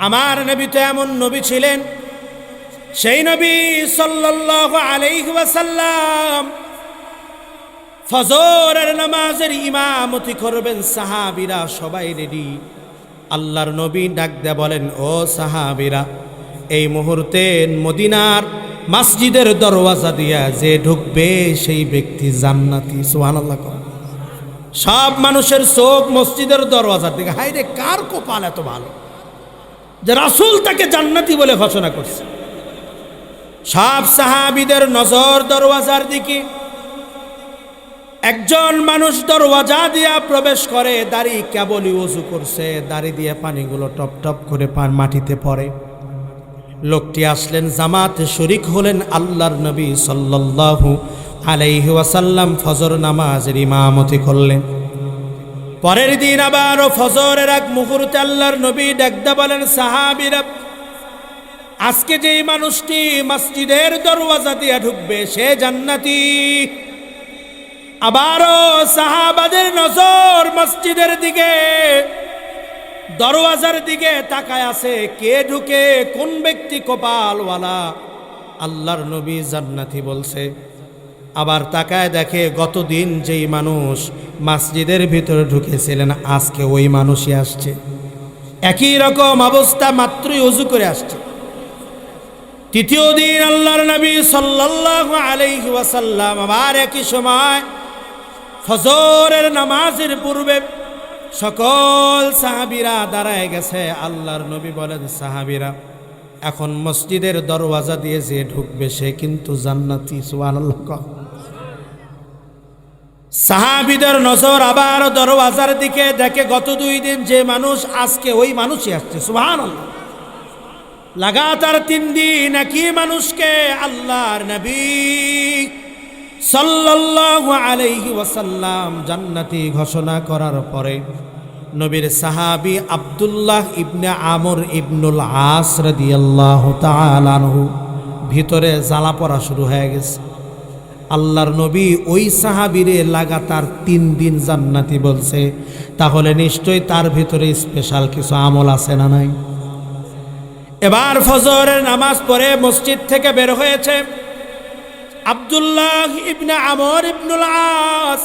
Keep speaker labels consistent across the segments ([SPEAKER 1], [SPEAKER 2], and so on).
[SPEAKER 1] আমার নবী তো এমন নবী ছিলেন, সেই নবী সাল্লাল্লাহু আলাইহি ওয়াসাল্লাম ফজরের নামাজের ইমামতি করবেন। সাহাবীরা সবাই রেডি। আল্লাহর নবী ডাক দেয়া বলেন, ও সাহাবীরা, এই মুহূর্তে মদিনার মসজিদের দরওয়াজা দিয়া যে ঢুকবে সেই ব্যক্তি জান্নাতি। সুবহানাল্লাহ। সব মানুষের চোখ মসজিদের দরওয়াজার দিকে। হায় রে, কার কপাল এত ভালো যে রাসূল তাকে জান্নাতি বলে ঘোষণা করছে। সব সাহাবীদের নজর দরওয়াজার দিকে। একজন মানুষ দরওয়াজা দিয়া প্রবেশ করে, দাড়ি কেবলই ওযু করছে, দাড়ি দিয়ে পানিগুলো টপ টপ করে মাটিতে পড়ে। লোকটি আসলেন, জামাতে শরীক হলেন। আল্লাহর নবী সাল্লাল্লাহু আলাইহি ওয়াসাল্লাম ফজর নামাজের ইমামতি করলেন। পরের দিন আবারও ফজরের এক মুহূর্তে আল্লাহর নবী ডাকতে বলেন, সাহাবীরা, আজকে যেই মানুষটি মসজিদের দরওয়াজা দিয়ে ঢুকবে সে জান্নাতি। আবারও সাহাবাদের নজর মসজিদের দিকে, দরওয়াজার দিকে তাকায় আছে। কে ঢুকে, কোন ব্যক্তি কপালওয়ালা? আল্লাহর নবী জান্নাতি বলছে। আবার তাকায় দেখে গতদিন যেই মানুষ মসজিদের ভিতরে ঢুকেছিলেন আজকে ওই মানুষই আসছে। একই রকম অবস্থা, মাত্রই ওযু করে আসছে। তৃতীয় দিন আল্লাহর নবী সাল্লাল্লাহু আলাইহি ওয়াসাল্লাম আবার একই সময় ফজরের নামাজের পূর্বে সকল সাহাবীরা দাঁড়ায় গেছে। আল্লাহর নবী বলেন, সাহাবীরা, এখন মসজিদের দরওয়াজা দিয়ে যে ঢুকবে সে কিন্তু জান্নাতি। সুবহানাল্লাহ। সাহাবীদের নজর আবার দরওয়াজার দিকে, দেখে গত 2 দিন যে মানুষ আজকে ওই মানুষই আসছে। সুবহানাল্লাহ। লাগাতার 3 দিন একই মানুষকে আল্লাহর নবী সাল্লাল্লাহু আলাইহি ওয়াসাল্লাম জান্নাতি ঘোষণা করার পরে নবীর সাহাবী আব্দুল্লাহ ইবনে আমর ইবনুল আস রাদিয়াল্লাহু তাআলা আনহু ভিতরে জ্বালা পড়া শুরু হয়ে গেছে। আল্লাহর নবী ওই সাহাবীরে লাগাতার 3 দিন জান্নাতি বলছে, তাহলে নিশ্চয়ই তার ভিতরে স্পেশাল কিছু আমল আছে না নাই? এবার ফজরের নামাজ পড়ে মসজিদ থেকে বের হয়েছে আব্দুল্লাহ ইবনে আমর ইবনুল আস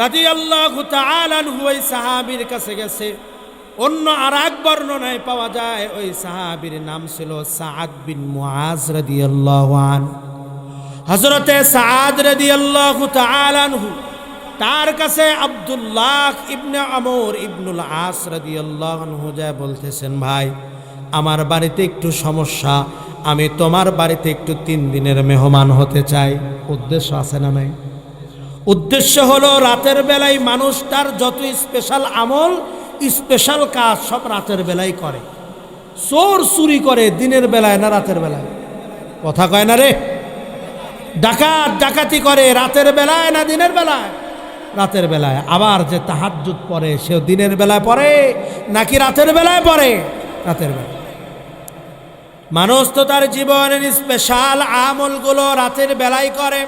[SPEAKER 1] রাদিয়াল্লাহু তাআলা আনহু ওই সাহাবীর কাছে গেছে। অন্য আরেক বর্ণনায় পাওয়া যায় ওই সাহাবীর নাম ছিল সাআদ বিন মুআজ রাদিয়াল্লাহু আনহু। হযরতে সাআদ রাদিয়াল্লাহু তাআলা আনহু তার কাছে আব্দুল্লাহ ইবনে আমর ইবনুল আস রাদিয়াল্লাহু আনহু যা বলতেছেন, ভাই, আমার বাড়িতে একটু সমস্যা, আমি তোমার বাড়িতে একটু 3 দিনের মেহমান হতে চাই। উদ্দেশ্য আছে না নাই? উদ্দেশ্য হলো রাতের বেলায় মানুষ তার যত স্পেশাল আমল, স্পেশাল কাজ সব রাতের বেলায় করে। চোর চুরি করে দিনের বেলায় না রাতের বেলায়? কথা কয় না রে। ডাকাত ডাকাতি করে রাতের বেলায় না দিনের বেলায়? রাতের বেলায়। আবার যে তাহাজ্জুদ পড়ে সেও দিনের বেলায় পড়ে নাকি রাতের বেলায় পড়ে? রাতের বেলায়। মানুষ তো তার জীবনের স্পেশাল আমলগুলো রাতের বেলায় করে।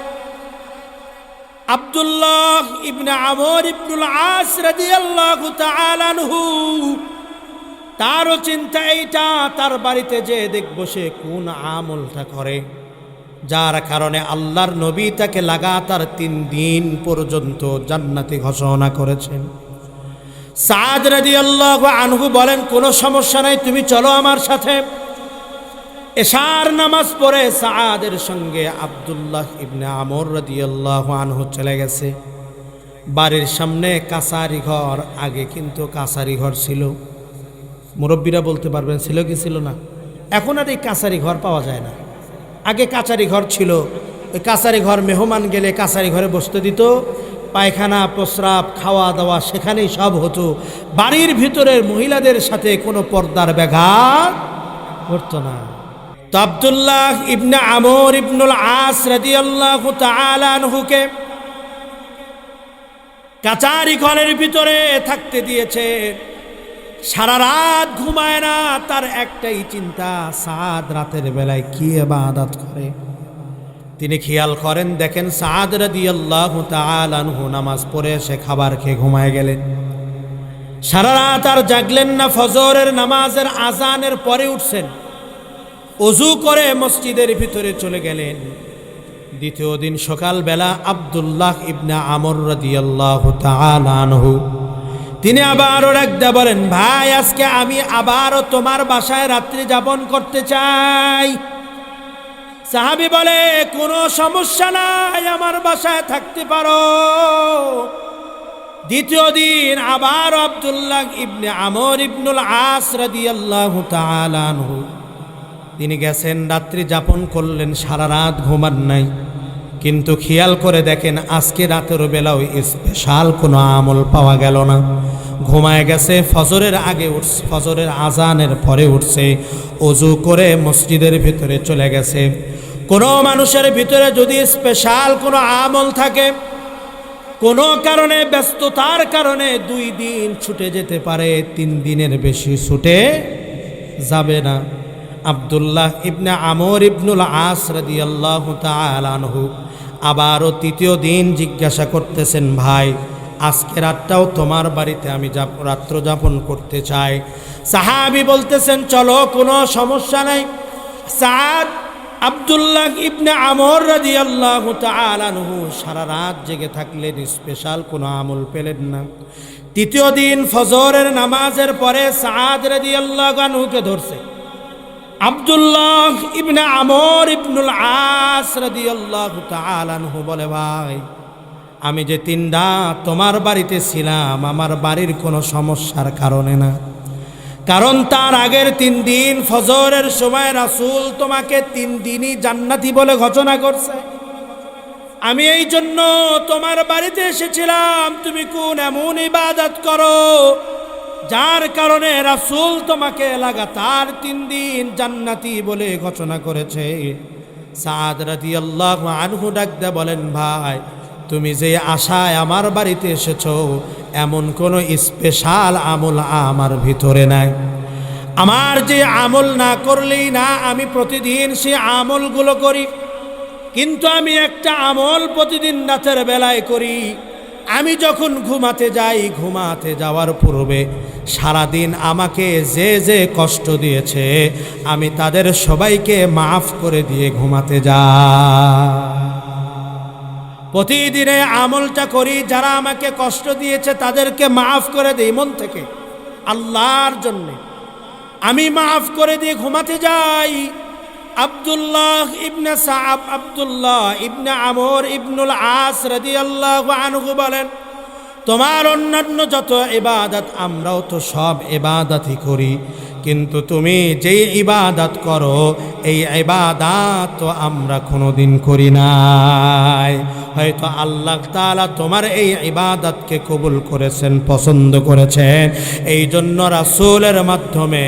[SPEAKER 1] আব্দুল্লাহ ইবনে আমর ইবনুল আস রাদিয়াল্লাহু তাআলা আনহু তারও চিন্তা এইটা, তার বাড়িতে যে দেখবো সে কোন আমলটা করে, যার কারণে আল্লাহর নবী তাকে লাগাতার 3 দিন পর্যন্ত জান্নাতি ঘোষণা করেছেন। সাআদ রাদিয়াল্লাহু আনহু বলেন, কোনো সমস্যা নাই, তুমি চলো আমার সাথে। এশার নামাজ পড়ে সাআদের সঙ্গে আব্দুল্লাহ ইবনে আমর রাদিয়াল্লাহু আনহু চলে গেছে। বাড়ির সামনে কাছারি ঘর, আগে কিন্তু কাছারি ঘর ছিল। মুরব্বীরা বলতে পারবেন ছিল কি ছিল না? এখন আর এই কাছারি ঘর পাওয়া যায় না। আগে কাছারি ঘর ছিল। ওই কাছারি ঘর মেহমান গেলে কাছারি ঘরে বসতে দিত, পায়খানা প্রস্রাব খাওয়া দাওয়া সেখানেই সব হতো। বাড়ির ভিতরের মহিলাদের সাথে কোনো পর্দার ব্যাঘাত ঘটতো না। তো আব্দুল্লাহ ইবনে আমর ইবনুল আস রাদিয়াল্লাহু তাআলা আনহুকে কাছারি ঘরের ভিতরে থাকতে দিয়েছে। সারা রাত ঘুমায় না, তার একটাই চিন্তা, সাআদ রাতের বেলায় কি ইবাদত করে। তিনি খেয়াল করেন, দেখেন সাআদ রাদিয়াল্লাহু তাআলা আনহু নামাজ পড়ে এসে খাবার খেয়ে ঘুমায় গেলেন। সারা রাত আর জাগলেন না, ফজরের নামাজের আজানের পরে উঠছেন, ওযু করে মসজিদের ভিতরে চলে গেলেন। দ্বিতীয় দিন সকালবেলা আব্দুল্লাহ ইবনে আমর রাদিয়াল্লাহু তাআলা আনহু তিনি আবারও ডাকতে বলেন, ভাই আজকে আমি আবারও তোমার বাসায় রাত্রি যাপন করতে চাই। সাহাবী বলে, কোনো সমস্যা নাই, আমার বাসায় থাকতে পারো। দ্বিতীয় দিন আবার আব্দুল্লাহ ইবনে আমর ইবনুল আস রাদিয়াল্লাহু তাআলা আনহু তিনি গেছেন, রাত্রি যাপন করলেন, সারা রাত ঘুমান নাই। কিন্তু খেয়াল করে দেখেন আজকে রাতের বেলাও স্পেশাল কোনো আমল পাওয়া গেল না। ঘুমায় গেছে, ফজরের আগে উঠছে, ফজরের আজানের পরে উঠছে, ওযু করে মসজিদের ভিতরে চলে গেছে। কোনো মানুষের ভিতরে যদি স্পেশাল কোনো আমল থাকে, কোনো কারণে ব্যস্ততার কারণে 2 দিন ছুটে যেতে পারে, 3 দিনের বেশি ছুটে যাবে না। আব্দুল্লাহ ইবনে আমর ইবনুল আস রাদিয়াল্লাহু তাআলা আনহু আবারও তৃতীয় দিন জিজ্ঞাসা করতেছেন, ভাই আজকে রাতটাও তোমার বাড়িতে আমি রাত্র যাপন করতে চাই। সাহাবী বলতেছেন, চলো, কোনো সমস্যা নাই। সাদ আব্দুল্লাহ ইবনে আমর রাদিয়াল্লাহু তাআলা আনহু সারা রাত জেগে থাকলেন, স্পেশাল কোনো আমল পেলেন না। তৃতীয় দিন ফজরের নামাজের পরে সাদ রাদিয়াল্লাহু আনহুকে ধরছে। আব্দুল্লাহ ইবনে আমর ইবনুল আস রাদিয়াল্লাহু তাআলা আনহু বলে, ভাই আমি যে 3 রাত তোমার বাড়িতে ছিলাম, আমার বাড়ির কোনো সমস্যার কারণে না, কারণ তার আগের 3 দিন ফজরের সময় রাসূল তোমাকে 3 দিনই জান্নাতি বলে ঘোষণা করছে। আমি এই জন্য তোমার বাড়িতে এসেছিলাম, তুমি কোন এমন ইবাদত করো যার কারণে রাসূল তোমাকে লাগাতার 3 দিন জান্নাতি বলে ঘোষণা করেছে। সাদ রাদিয়াল্লাহু আনহু ডাকতে বলেন, ভাই তুমি যে আশায় আমার বাড়িতে এসেছো, এমন কোনো স্পেশাল আমল আমার ভিতরে নাই। আমার যে আমল না করলেই না, আমি প্রতিদিন সে আমলগুলো করি, কিন্তু আমি একটা আমল প্রতিদিন রাতের বেলায় করি। আমি যখন ঘুমাতে যাই, ঘুমাতে যাওয়ার পূর্বে সারাদিন আমাকে যে যে কষ্ট দিয়েছে, আমি তাদের সবাইকে মাফ করে দিয়ে ঘুমাতে যাই। প্রতিদিনে আমলটা করি, যারা আমাকে কষ্ট দিয়েছে তাদেরকে মাফ করে দিই মন থেকে, আল্লাহর জন্যে আমি মাফ করে দিয়ে ঘুমাতে যাই। আব্দুল্লাহ ইবনে সাআব আব্দুল্লাহ ইবনে আমর ইবনুল আস রাদিয়াল্লাহু আনহু বলেন, তোমার অন্যান্য যত ইবাদত আমরাও তো সব ইবাদতই করি, কিন্তু তুমি যেই ইবাদত করো এই ইবাদত তো আমরা কোনোদিন করি নাই। হয়তো আল্লাহ তাআলা তোমার এই ইবাদতকে কবুল করেছেন, পছন্দ করেছেন, এই জন্য রাসূলের মাধ্যমে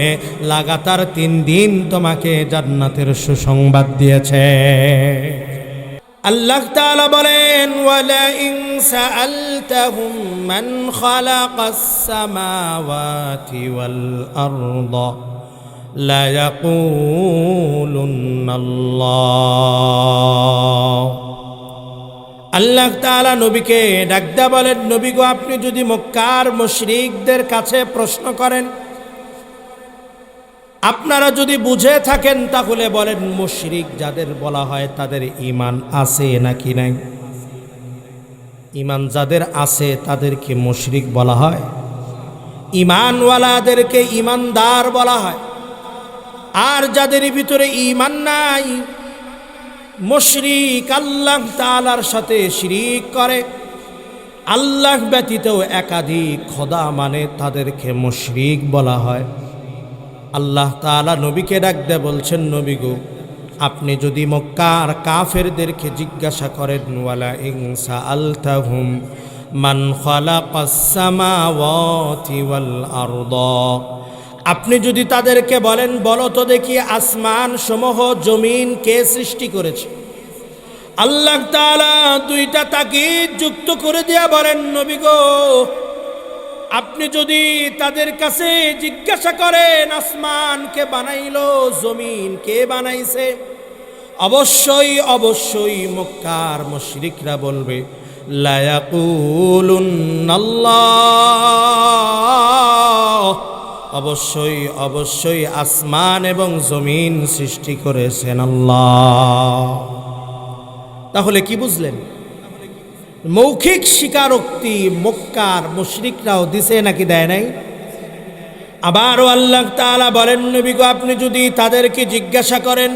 [SPEAKER 1] লাগাতার 3 দিন তোমাকে জান্নাতের সুসংবাদ দিয়েছে। আল্লাহ তাআলা বলেন, ওয়ালা ইন সাআলতাহুম মান খালাকাস সামাওয়াতি ওয়াল আরদা লা ইয়াকুলুন্নাল্লাহ। আল্লাহ তাআলা নবীকে ডাকদা বলেন, নবী গো, আপনি যদি মক্কার মুশরিকদের কাছে প্রশ্ন করেন, আপনারা যদি বুঝে থাকেন তাহলে বলেন, মুশরিক যাদের বলা হয় তাদের ঈমান আছে নাকি নাই? ঈমান যাদের আছে তাদেরকে মুশরিক বলা হয়, ঈমানওয়ালাদেরকে ঈমানদার বলা হয়। আর যাদের ভিতরে ঈমান নাই, মুশরিক, আল্লাহ তাআলার সাথে শিরিক করে, আল্লাহ ব্যতীত একাধিক খোদা মানে, তাদেরকে মুশরিক বলা হয়। আল্লাহ তাআলা নবীকে ডাকতে বলছেন, নবী গো, আপনি যদি মক্কার কাফেরদেরকে জিজ্ঞাসা করেন, ওয়ালা ইন সাআলতাহুম মান খালাকাস সামাওয়াতি ওয়াল আরদা, আপনি যদি তাদেরকে বলেন, বলো তো দেখি আসমান সমূহ জমিন কে সৃষ্টি করেছে? আল্লাহ তাআলা 2টা তাকিদ যুক্ত করে দিয়া বলেন, নবী গো, আপনি যদি তাদের কাছে জিজ্ঞাসা করেন আসমান কে বানাইলো, জমিন কে বানাইছে, অবশ্যই অবশ্যই মক্কার মুশরিকরা বলবে লা ইয়াকুলুন্নাল্লাহ, অবশ্যই অবশ্যই আসমান এবং জমিন সৃষ্টি করেছেন আল্লাহ। তাহলে কি বুঝলেন? মৌখিক স্বীকারোক্তি মক্কার মুশরিকরাও দিছে নাকি দেয় নাই? আবারও আল্লাহ তাআলা বলেন, নবী গো, আপনি যদি তাদেরকে জিজ্ঞাসা করেন,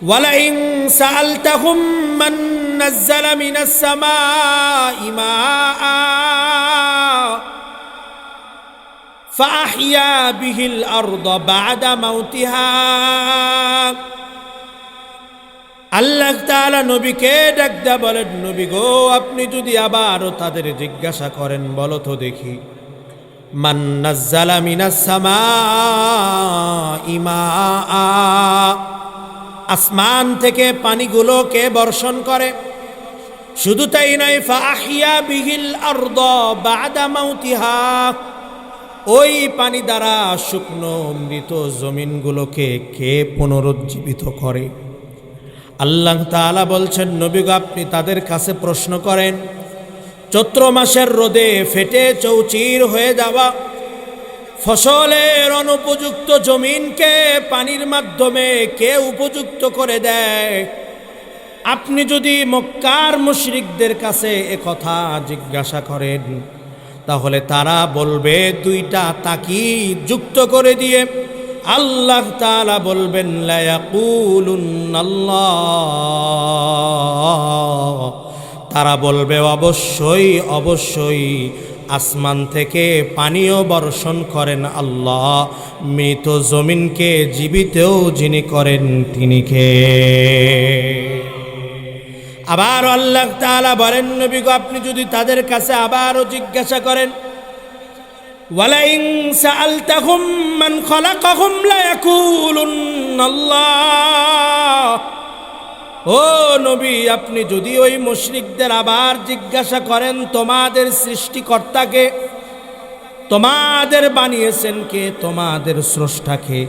[SPEAKER 1] ওয়ালাইন সাআলতাহুম মান নাযালা মিনাস সামাই মাআ ফাআহইয়া বিহিল আরদা বা'দা মাউতিহা, আল্লাহ তাআলা নবীকে ডাকদা বলেন, নবী গো, আপনি যদি আবারও তাদের জিজ্ঞাসা করেন, বলো তো দেখি, মান নাযালা মিনাস সামাই মাআ, আসমান থেকে পানিগুলোকে বর্ষণ করে। শুধু তাই নয়, ফাআহইয়া বিহিল আরদা বা'দা মাউতিহা, ওই পানি দ্বারা শুকনো মৃত জমিনগুলোকে কে পুনরুজ্জীবিত করে? আল্লাহ তাআলা বলছেন, নবী গো, আপনি তাদের কাছে প্রশ্ন করেন, চৈত্র মাসের রোদে ফেটে চৌচির হয়ে যাওয়া ফসলের অনুপযুক্ত জমিনকে পানির মাধ্যমে কে উপযুক্ত করে দেয়? আপনি যদি মক্কার মুশরিকদের কাছে কথা জিজ্ঞাসা করেন, তাহলে তারা বলবে, দুইটা তাকিদ যুক্ত করে দিয়ে আল্লাহ তাআলা বলবেন, লা ইয়াকুলুন্নাল্লাহ, তারা বলবে অবশ্যই অবশ্যই আসমান থেকে পানিও বর্ষণ করেন আল্লাহ, মৃত জমিনকে জীবিতও যিনি করেন তিনি কে? আবার আল্লাহ তাআলা বলেন, নবী গো, আপনি যদি তাদের কাছে আবারও জিজ্ঞাসা করেন, ওয়ালাইন সাআলতাহুম মান খালাকাহুম লা ইয়াকুলুন্নাল্লাহ, ও নবী, আপনি যদি ওই মুশরিকদের আবার জিজ্ঞাসা করেন, তোমাদের সৃষ্টিকর্তাকে, তোমাদের বানিয়েছেন কে, তোমাদের স্রষ্টাকে?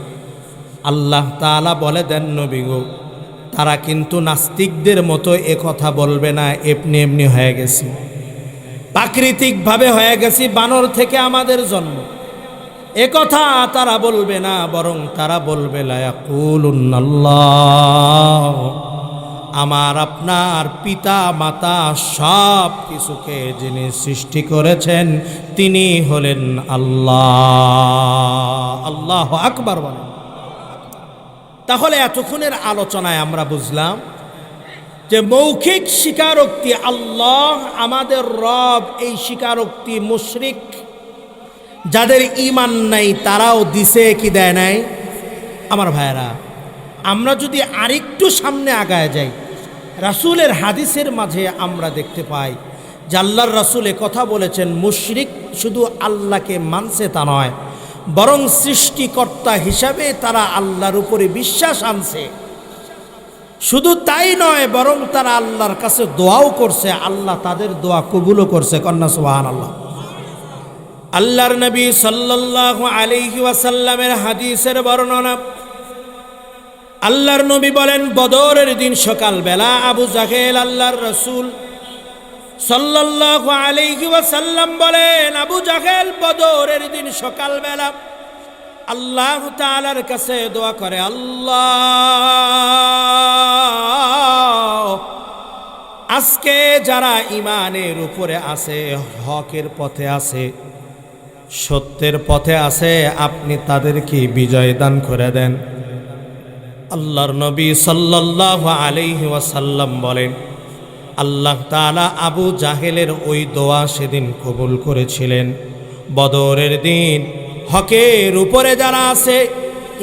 [SPEAKER 1] আল্লাহ তাআলা বলে দেন, নবী গো, তারা কিন্তু নাস্তিকদের মতো কথা বলবে না, এমনি এমনি হয়ে গেছি, প্রাকৃতিকভাবে হয়ে গেছি, বানর থেকে আমাদের জন্ম, কথা তারা বলবে না, বরং তারা বলবে, লা ইয়াকুলুন্নাল্লাহ, আমার আপনার পিতা মাতা সব কিছুকে যিনি সৃষ্টি করেছেন তিনি হলেন আল্লাহ। আল্লাহু আকবার বলেন। তাহলে এতক্ষণের আলোচনায় আমরা বুঝলাম যে মৌখিক স্বীকারোক্তি আল্লাহ আমাদের রব, এই স্বীকারোক্তি মুশরিক যাদের ঈমান নাই তারাও দিছে কি দেয় নাই? আমার ভাইয়েরা, আমরা যদি আরেকটু সামনে আগায় যাই, রাসূলের হাদিসের মাঝে আমরা দেখতে পাই যে আল্লাহর রাসূল কথা বলেছেন, মুশরিক শুধু আল্লাহকে মানছে তা নয়, বরং সৃষ্টিকর্তা হিসাবে তারা আল্লাহর উপরে বিশ্বাস আনছে। শুধু তাই নয়, বরং তারা আল্লাহর কাছে দোয়াও করছে, আল্লাহ তাদের দোয়া কবুলও করছে। কন্যা সুবহানাল্লাহ। আল্লাহর নবী সাল্লাল্লাহু আলাইহি ওয়াসাল্লামের হাদিসের বর্ণনা, আল্লাহর নবী বলেন, বদরের দিন সকালবেলা আবু জাহেল আল্লাহর রাসূল সাল্লাল্লাহু আলাইহি ওয়াসাল্লাম বলেন, আবু জাহেল বদরের দিন সকালবেলা আল্লাহ তাআলার কাছে দোয়া করে, আল্লাহ, আজকে যারা ঈমানের উপরে আছে, হকের পথে আছে, সত্যের পথে আছে, আপনি তাদেরকে বিজয় দান করে দেন। আল্লাহর নবী সাল্লাল্লাহু আলাইহি ওয়াসাল্লাম বলেন, আল্লাহ তাআলা আবু জাহেলের ওই দোয়া সেদিন কবুল করেছিলেন। বদরের দিন হকের উপরে যারা আছে,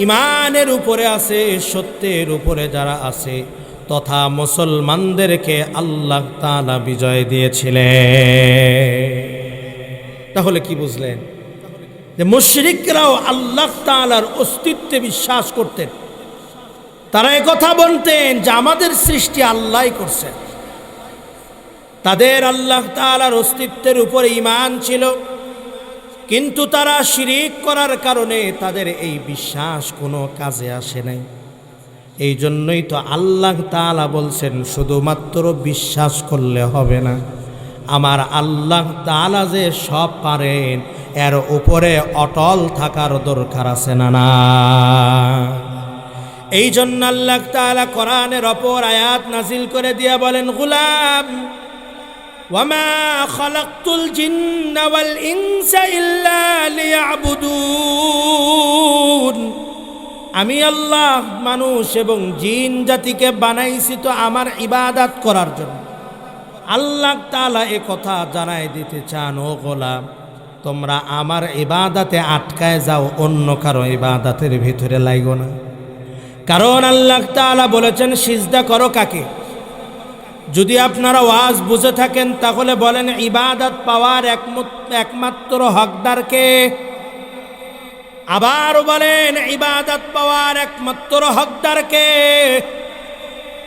[SPEAKER 1] ঈমানের উপরে আছে, সত্যের উপরে যারা আছে, তথা মুসলমানদেরকে আল্লাহ তাআলা বিজয় দিয়েছিলেন। তাহলে কি বুঝলেন? যে মুশরিকরাও আল্লাহ তাআলার অস্তিত্বে বিশ্বাস করতেন। তারা একথা বলতেন যে আমাদের সৃষ্টি আল্লাহই করছেন। তাদের আল্লাহ তাআলার অস্তিত্বের উপরে ঈমান ছিল, কিন্তু তারা শিরিক করার কারণে তাদের এই বিশ্বাস কোনো কাজে আসে নাই। এই জন্যই তো আল্লাহ তাআলা বলছেন শুধুমাত্র বিশ্বাস করলে হবে না, আমার আল্লাহ তাআলা যে সব পারেন এর উপরে অটল থাকার দরকার আছে না না। এই জন্য আল্লাহ তাআলা কোরআনের অপর আয়াত নাজিল করে দিয়া বলেন, গুলাম ওয়ামা খালাকতুল জিন্না ওয়াল ইনসা ইল্লা লিয়াবুদুন, আমি আল্লাহ মানুষ এবং জিন জাতিকে বানাইছি তো আমার ইবাদত করার জন্য। আল্লাহ তাআলা এ কথা জানাই দিতে চান, ও গোলাম তোমরা আমার ইবাদতে আটকায় যাও, অন্য কারো ইবাদতের ভিতরে লাগো না। কারণ আল্লাহ তাআলা বলেছেন সিজদা করো কাকে? যদি আপনারা ওয়াজ বুঝে থাকেন তাহলে বলেন ইবাদত পাওয়ার একমাত্র হকদারকে। আবার বলেন ইবাদত পাওয়ার একমাত্র হকদারকে।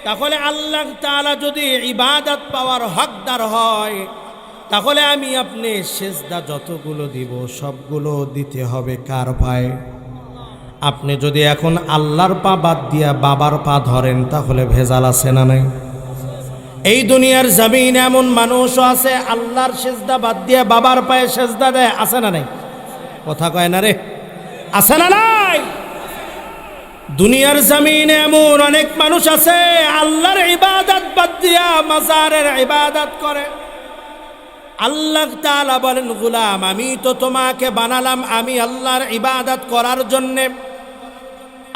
[SPEAKER 1] তাহলে আল্লাহ তাআলা যদি ইবাদত পাওয়ার হকদার হয় তাহলে আমি আপনি সিজদা যতগুলো দিব সবগুলো দিতে হবে কার পায়ে? আপনি যদি এখন আল্লাহর পা বাদ দিয়া বাবার পা ধরেন তাহলে ভেজাল আছে না নাই? এই দুনিয়ার জমিন এমন মানুষও আছে আল্লাহর সিজদা বাদ দিয়ে বাবার পায়ে সিজদা দেয়, আছে না নাই? কথা কয় না রে, আছে না নাই? দুনিয়ার জমিনে এমন অনেক মানুষ আছে আল্লাহর ইবাদত বাদ দিয়া মাজারের ইবাদত করে। আল্লাহ তাআলা বলেন, গোলাম আমি তো তোমাকে বানালাম আমি আল্লাহর ইবাদত করার জন্যে।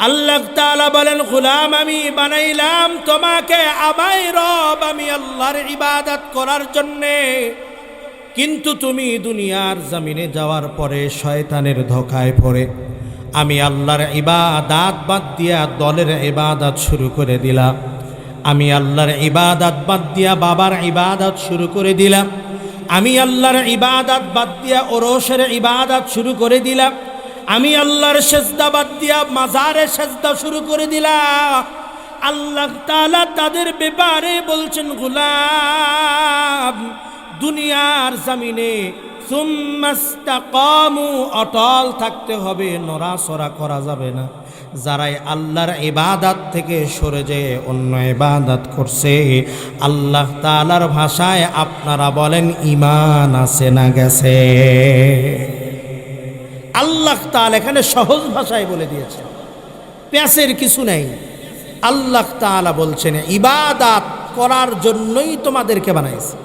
[SPEAKER 1] আল্লাহ তাআলা বলেন, গোলাম আমি বানাইলাম তোমাকে আমায় রব আমি আল্লাহর ইবাদত করার জন্যে। কিন্তু তুমি দুনিয়ার জমিনে যাওয়ার পরে শয়তানের ধোঁকায় পড়ে আমি আল্লাহর ইবাদত বাদ দিয়া দলের ইবাদত শুরু করে দিলাম। আমি আল্লাহর ইবাদত বাদ দিয়া বাবার ইবাদত শুরু করে দিলাম। আমি আল্লাহর ইবাদত বাদ দিয়া ওরসের ইবাদত শুরু করে দিলাম। আমি আল্লাহর সিজদা বাদ দিয়া মাজারে সিজদা শুরু করে দিলাম। আল্লাহ তাআলা তাদের ব্যাপারে বলছেন, গোলাম দুনিয়ার জমিনে সুম্মাস্তাকামু অটল থাকতে হবে, নড়াচড়া করা যাবে না। যারাই আল্লাহর ইবাদত থেকে সরে যেয়ে অন্য ইবাদত করছে আল্লাহ তাআলার ভাষায় আপনারা বলেন ঈমান আছে না গেছে? আল্লাহ তাআলা এখানে সহজ ভাষায় বলে দিয়েছে, প্যাঁচের কিছু নেই। আল্লাহ তাআলা বলছেন ইবাদত করার জন্যই তোমাদেরকে বানাইছে,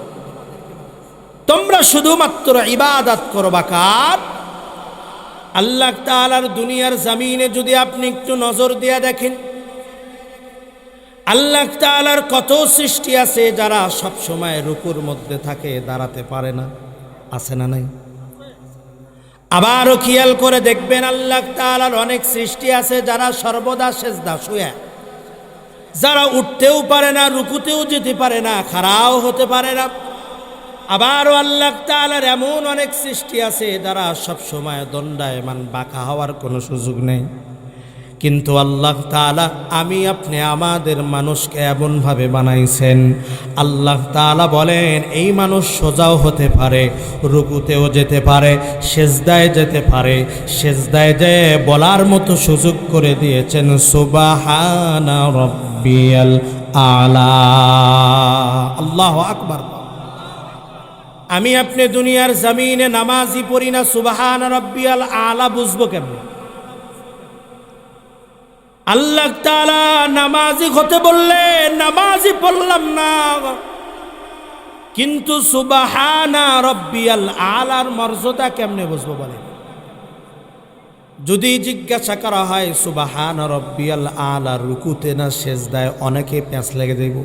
[SPEAKER 1] তোমরা শুধুমাত্র ইবাদত করবা কার? আল্লাহ তাআলার দুনিয়ার জমিনে যদি আপনি একটু নজর দিয়ে দেখেন আল্লাহ তাআলার কত সৃষ্টি আছে যারা সব সময় রুকুর মধ্যে থাকে, দাঁড়াতে পারে না, আছে না নাই? আবারও খেয়াল করে দেখবেন আল্লাহ তাআলার অনেক সৃষ্টি আছে যারা সর্বদা সিজদা শুয়ে, যারা উঠতেও পারে না, রুকুতেও যেতে পারে না, খাড়াও হতে পারে না। আবারও আল্লাহ তাআলার এমন অনেক সৃষ্টি আছে যারা সব সময় দণ্ডায়মান, বাঁকা হওয়ার কোনো সুযোগ নেই। কিন্তু আল্লাহ তাআলা আমি আপনি আমাদের মানুষকে এমনভাবে বানাইছেন আল্লাহ তাআলা বলেন এই মানুষ সোজাও হতে পারে, রুকুতেও যেতে পারে, সিজদায় যেতে পারে। সিজদায় যে বলার মতো সুযোগ করে দিয়েছেন সুবহানা রাব্বিয়াল আলা। আল্লাহু আকবার। আমি আপনি দুনিয়ার জমিনে নামাজি পড়ি না, সুবহান রাব্বিয়াল আলা বুঝবো কেমন? আল্লাহ তাআলা নামাজি হতে বললে নামাজি পড়লাম না, কিন্তু সুবহানা রাব্বিয়াল আলার মর্যাদা কেমনে বুঝবো বলেন? যদি জিজ্ঞাসা করা হয় সুবহানা রাব্বিয়াল আলা রুকুতে না সিজদায়, অনেকে প্যাঁচ লেগে দেব।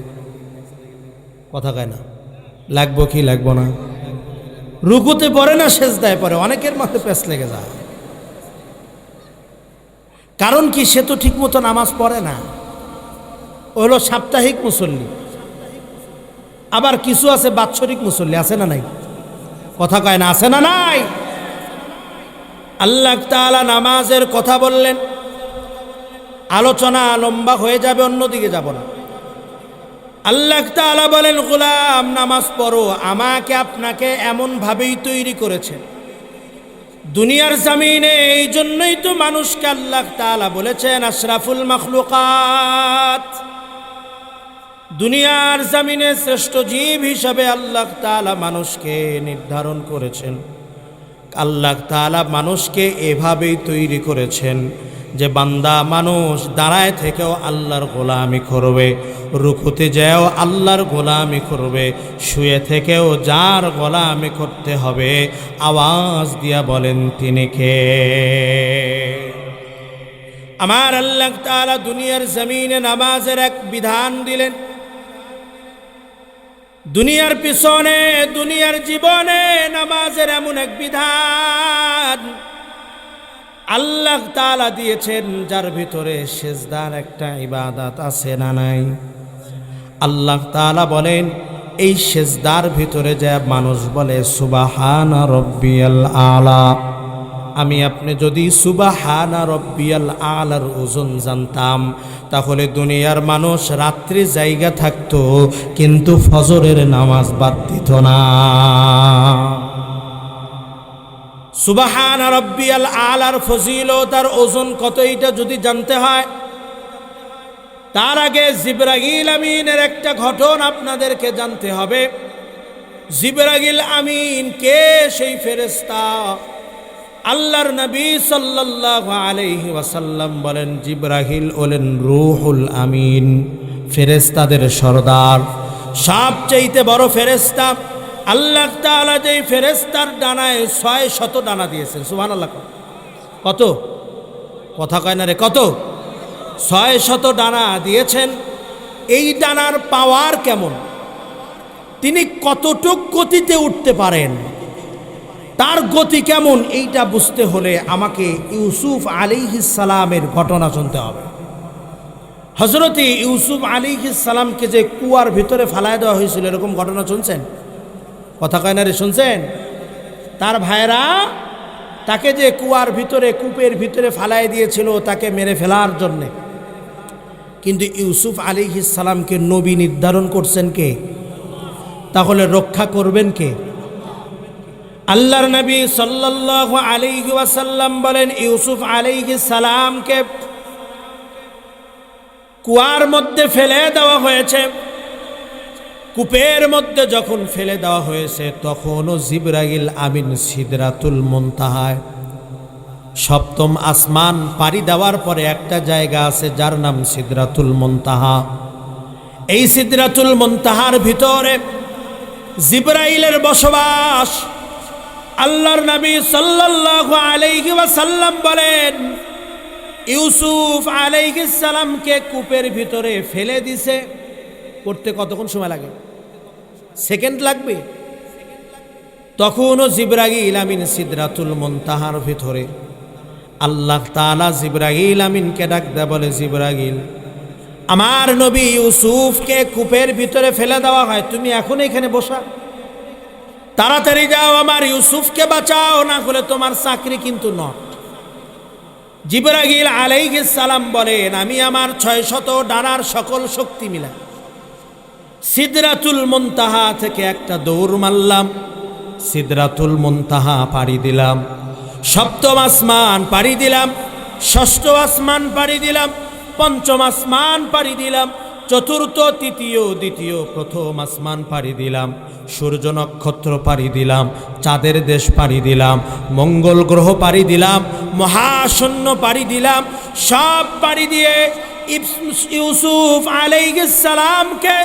[SPEAKER 1] কথা কয় না? লাগবো কি লাগবো না? রুকুতে পড়ে না সিজদায় পড়ে, অনেকের মাথায় প্যাঁচ লেগে যায়। কারণ কি? সে তো ঠিক মতো নামাজ পড়ে না, ও হলো সাপ্তাহিক মুসল্লি। আবার কিছু আছে বাৎসরিক মুসল্লি, আছে না নাই? কথা কয় না? আছে না নাই? আল্লাহ তাআলা নামাজের কথা বললেন, আলোচনা লম্বা হয়ে যাবে, অন্যদিকে যাব না। আল্লাহ তাআলা বলেন গোলাম নামাজ পড়ো, আমাকে আপনাকে এমন ভাবেই তৈরি করেছেন দুনিয়ার জমিনে এই জন্যই তো মানুষকে আল্লাহ তাআলা বলেছেন আশরাফুল মাখলুকাত। দুনিয়ার জমিনে শ্রেষ্ঠ জীব হিসাবে আল্লাহ তাআলা মানুষকে নির্ধারণ করেছেন। আল্লাহ তাআলা মানুষকে এভাবেই তৈরি করেছেন যে বান্দা মানুষ দাঁড়ায় থেকেও আল্লাহর গোলামি করবে, রুকুতে যেও আল্লাহর গোলামি করবে, শুয়ে থেকেও যার গোলামি করতে হবে। আওয়াজ দিয়া বলেন তিনি কে? আমার আল্লাহ তাআলা দুনিয়ার জমিনে নামাজের এক বিধান দিলেন। দুনিয়ার পিছনে, দুনিয়ার জীবনে নামাজের এমন এক বিধান আল্লাহ তাআলা দিয়েছেন যার ভিতরে সেজদার একটা ইবাদত আছে না নাই? আল্লাহ তাআলা বলেন এই সেজদার ভিতরে যে মানুষ বলে সুবহানা রব্বিয়াল আলা, আমি আপনি যদি সুবহানা রব্বিয়াল আলার ওজন জানতাম তাহলে দুনিয়ার মানুষ রাত্রি জায়গা থাকতো কিন্তু ফজরের নামাজ বাদ দিত না। সুবহানা রব্বিয়াল আলার ফজিলত আর ওজন কত এটা যদি জানতে হয়, তার আগে জিবরাইল আমিনের একটা ঘটনা আপনাদেরকে জানতে হবে। জিবরাইল আমিন কে? সেই ফেরেশতা। আল্লাহর নবী সাল্লাল্লাহু আলাইহি ওয়াসাল্লাম বলেন জিবরাইল হলেন রূহুল আমিন, ফেরেশতাদের সরদার, সবচেয়ে বড় ফেরেশতা। আল্লাহ তাআলা যেই ফেরেশতার ডানায় 600 ডানা দিয়েছেন। সুবহানাল্লাহ। কত? কথা কয় না রে, কত? 600 ডানা দিয়েছেন। এই ডানার পাওয়ার কেমন? তিনি কতটুক গতিতে উঠতে পারেন, তার গতি কেমন, এইটা বুঝতে হলে আমাকে ইউসুফ আলাইহিস সালামের ঘটনা শুনতে হবে। হযরত ইউসুফ আলাইহিস সালামকে যে কুয়ার ভিতরে ফালায় দেওয়া হয়েছিল, এরকম ঘটনা শুনছেন? কথা কয় না রে, শুনছেন? তার ভাইরা তাকে যে কুয়ার ভিতরে, কূপের ভিতরে ফালায় দিয়েছিল তাকে মেরে ফেলার জন্যে, কিন্তু ইউসুফ আলাইহিস সালামকে নবী নির্ধারণ করছেন কে? তাহলে রক্ষা করবেন কে? আল্লাহর নবী সাল্লাল্লাহু আলাইহি ওয়াসাল্লাম বলেন ইউসুফ আলাইহিস সালামকে কুয়ার মধ্যে ফেলে দেওয়া হয়েছে। কূপের মধ্যে যখন ফেলে দেওয়া হয়েছে তখনও জিবরাইল আমিন সিদরাতুল মুনতাহায়, সপ্তম আসমান পাড়ি দেওয়ার পরে একটা জায়গা আছে যার নাম সিদরাতুল মুনতাহা। এই সিদরাতুল মুনতাহার ভিতরে জিবরাইলের বসবাস। আল্লাহর নবী সাল্লাল্লাহু আলাইহি ওয়াসাল্লাম বলেন ইউসুফ আলাইহিস সালামকে কূপের ভিতরে ফেলে দিছে, করতে কতক্ষণ সময় লাগে? সেকেন্ড লাগবে। তখনও জিবরাইল আমিন সিদরাতুল মুনতাহার ভিতরে। আল্লাহ তাআলা জিবরাইল আমিনকে ডাক দেয়, বলে জিবরাইল, আমার নবী ইউসুফকে কূপের ভিতরে ফেলে দেওয়া হয়, তুমি এখন এখানে বসা, তাড়াতাড়ি যাও আমার ইউসুফকে বাঁচাও, না হলে তোমার চাকরি কিন্তু নট। জিবরাইল আলাইহিস সালাম বলেন আমি আমার 600 ডানার সকল শক্তি মিলা সিদরাতুল মুনতাহা থেকে একটা দৌড় মারলাম, সিদরাতুল মুনতাহা পাড়ি দিলাম, সপ্তম আসমান পাড়ি দিলাম, ষষ্ঠ আসমান পাড়ি দিলাম, পঞ্চম আসমান পাড়ি দিলাম, চতুর্থ, তৃতীয়, দ্বিতীয়, প্রথম আসমান পাড়ি দিলাম, সূর্য নক্ষত্র পাড়ি দিলাম, চাঁদের দেশ পাড়ি দিলাম, মঙ্গল গ্রহ পাড়ি দিলাম, মহাশূন্য পাড়ি দিলাম। সব পাড়ি দিয়ে ইউসুফ আলাইহিস সালামকে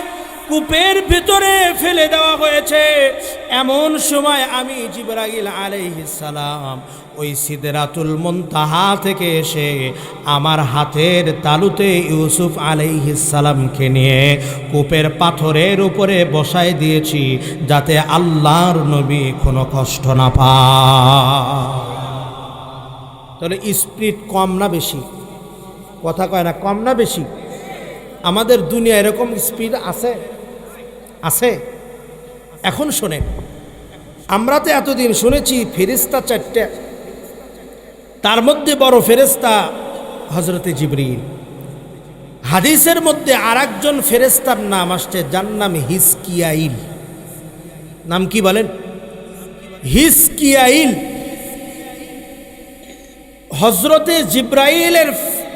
[SPEAKER 1] কূপের ভিতরে ফেলে দেওয়া হয়েছে। এমন সময় আমি জিবরাইল আলাইহিস সালাম ওই সিদরাতুল মুনতাহা থেকে এসে আমার হাতের তালুতে ইউসুফ আলাইহিস সালামকে নিয়ে কূপের পাথরের উপরে বসায় দিয়েছি, যাতে আল্লাহর নবী কোনো কষ্ট না পায়। তাহলে স্পিড কম না বেশি? কথা কয় না, কম না বেশি? আমাদের দুনিয়া এরকম স্পিড আছে? আছে। এখন শোনেন, আমরা তো এতদিন শুনেছি ফেরেশতা 4টে, তার মধ্যে বড় ফেরেশতা হযরতে জিবরিল। হাদিসের মধ্যে আরেকজন ফেরেশতার নাম আসছে যার নাম হিজকিয়াইল। নাম কি বলেন? হিজকিয়াইল। হজরতে জিব্রাইলের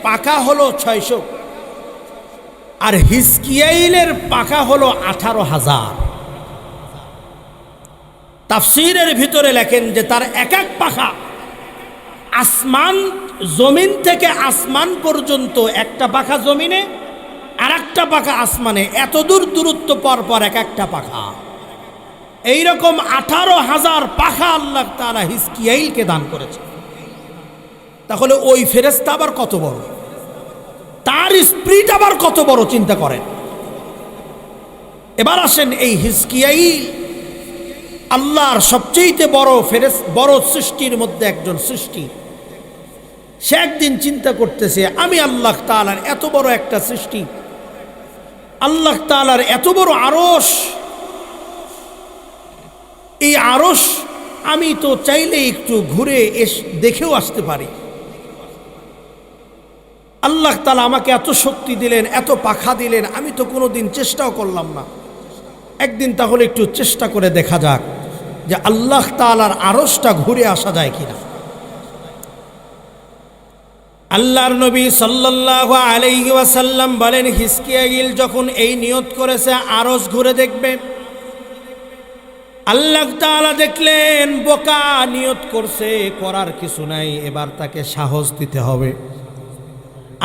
[SPEAKER 1] পাখা হলো 600 আর হিজকিয়াইলের পাখা হলো 18,000। তাফসীরের ভিতরে লেখেন যে তার এক এক পাখা আসমান, জমিন থেকে আসমান পর্যন্ত, একটা পাখা জমিনে আর একটা পাখা আসমানে, এত দূর দূরত্ব পর পর এক একটা পাখা। এইরকম 18,000 পাখা আল্লাহ তাআলা হিজকিয়াইলকে দান করেছে। তাহলে ওই ফেরেশতা আবার কত বড়, তার স্পিরিট আবার কত বড়, চিন্তা করেন। এবার আসেন, এই হিজকিয়াইল আল্লাহর সবচেয়ে বড় সৃষ্টির মধ্যে একজন সৃষ্টি। সে একদিন চিন্তা করতেছে, আমি আল্লাহ তাআলার এত বড় একটা সৃষ্টি, আল্লাহ তাআলার এত বড় আরশ, এই আরশ আমি তো চাইলে একটু ঘুরে দেখেও আসতে পারি। আল্লাহ তাআলা আমাকে এত শক্তি দিলেন, এত পাখা দিলেন, আমি তো কোনোদিন চেষ্টাও করলাম না। একদিন তাহলে একটু চেষ্টা করে দেখা যাক যে আল্লাহ তাআলার আরশটা ঘুরে আসা যায় কিনা। আল্লাহর নবী সাল্লাল্লাহু আলাইহি ওয়াসাল্লাম বলেন, হিজকিয়াইল যখন এই নিয়ত করেছে আরশ ঘুরে দেখবে, আল্লাহ তাআলা দেখলেন বোকা নিয়ত করছে, করার কিছু নাই, এবার তাকে সাহস দিতে হবে।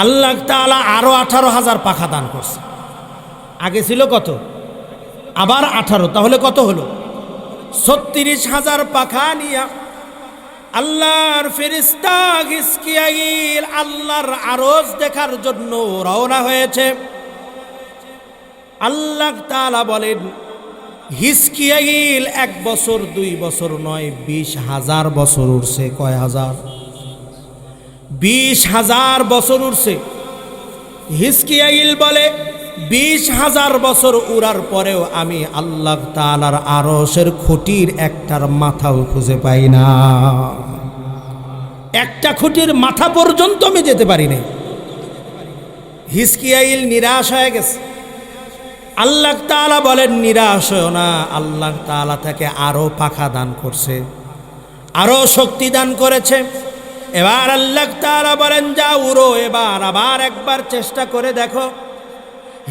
[SPEAKER 1] আল্লাহ তাআলা আরো 18,000 পাখা দান করছে। আগে ছিল কত? আবার 18, তাহলে কত হলো? 36,000 পাখা নিয়ে আল্লাহর ফেরেশতা হিজকিয়াইল আল্লাহর আরশ দেখার জন্য রওনা হয়েছে। আল্লাহ তাআলা বলেন, হিজকিয়াইল 1 বছর 2 বছর নয়, 20,000 বছর উঠছে। কয় হাজার? 20,000 বছর উঠছে। হিজকিয়াইল বলে, 20,000 বছর উড়ার পরেও আমি আল্লাহ তাআলার আরশের খুঁটির একটার মাথাও খুঁজে পাই না। একটা খুঁটির মাথা পর্যন্ত আমি যেতে পারি নাই। হিজকিয়াইল নিরাশ হয়ে গেছে। আল্লাহ তাআলা বলেন, নিরাশ হও না, আল্লাহ তাআলা তাকে আরো পাখা দান করছে, আরো শক্তি দান করেছে। এবার আল্লাহ তাআলা বলেন, যা উড়ো, এবার আবার একবার চেষ্টা করে দেখো।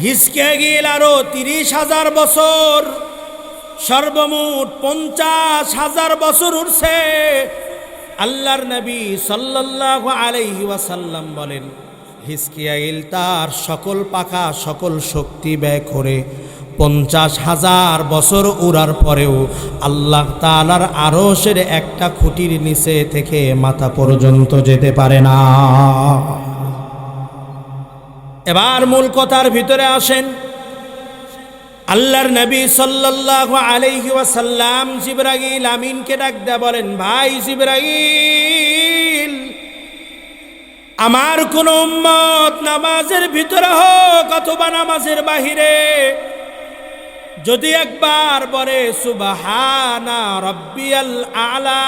[SPEAKER 1] হিজকিয়াইল আরো 30,000 বছর, সর্বমোট 50,000 বছর উঠছে। আল্লাহর নবী সাল্লাল্লাহু আলাইহি ওয়াসাল্লাম বলেন, হিজকিয়াইল তার সকল পাখা, সকল শক্তি ব্যয় করে 50,000 বছর উড়ার পরেও আল্লাহ তাআলার আরশের একটা খুঁটির নিচে থেকে মাথা পর্যন্ত যেতে পারে না। এবার মূল কথার ভিতরে আসেন। আল্লাহর নবী সাল্লাল্লাহু আলাইহি ওয়াসাল্লাম জিবরাইল আমিনকে ডাক দেয়া বলেন, ভাই জিবরাইল, আমার কোন উম্মত নামাজের ভিতরে হোক অথবা নামাজের বাহিরে যদি একবার বলে সুবহানা রাব্বিয়াল আলা,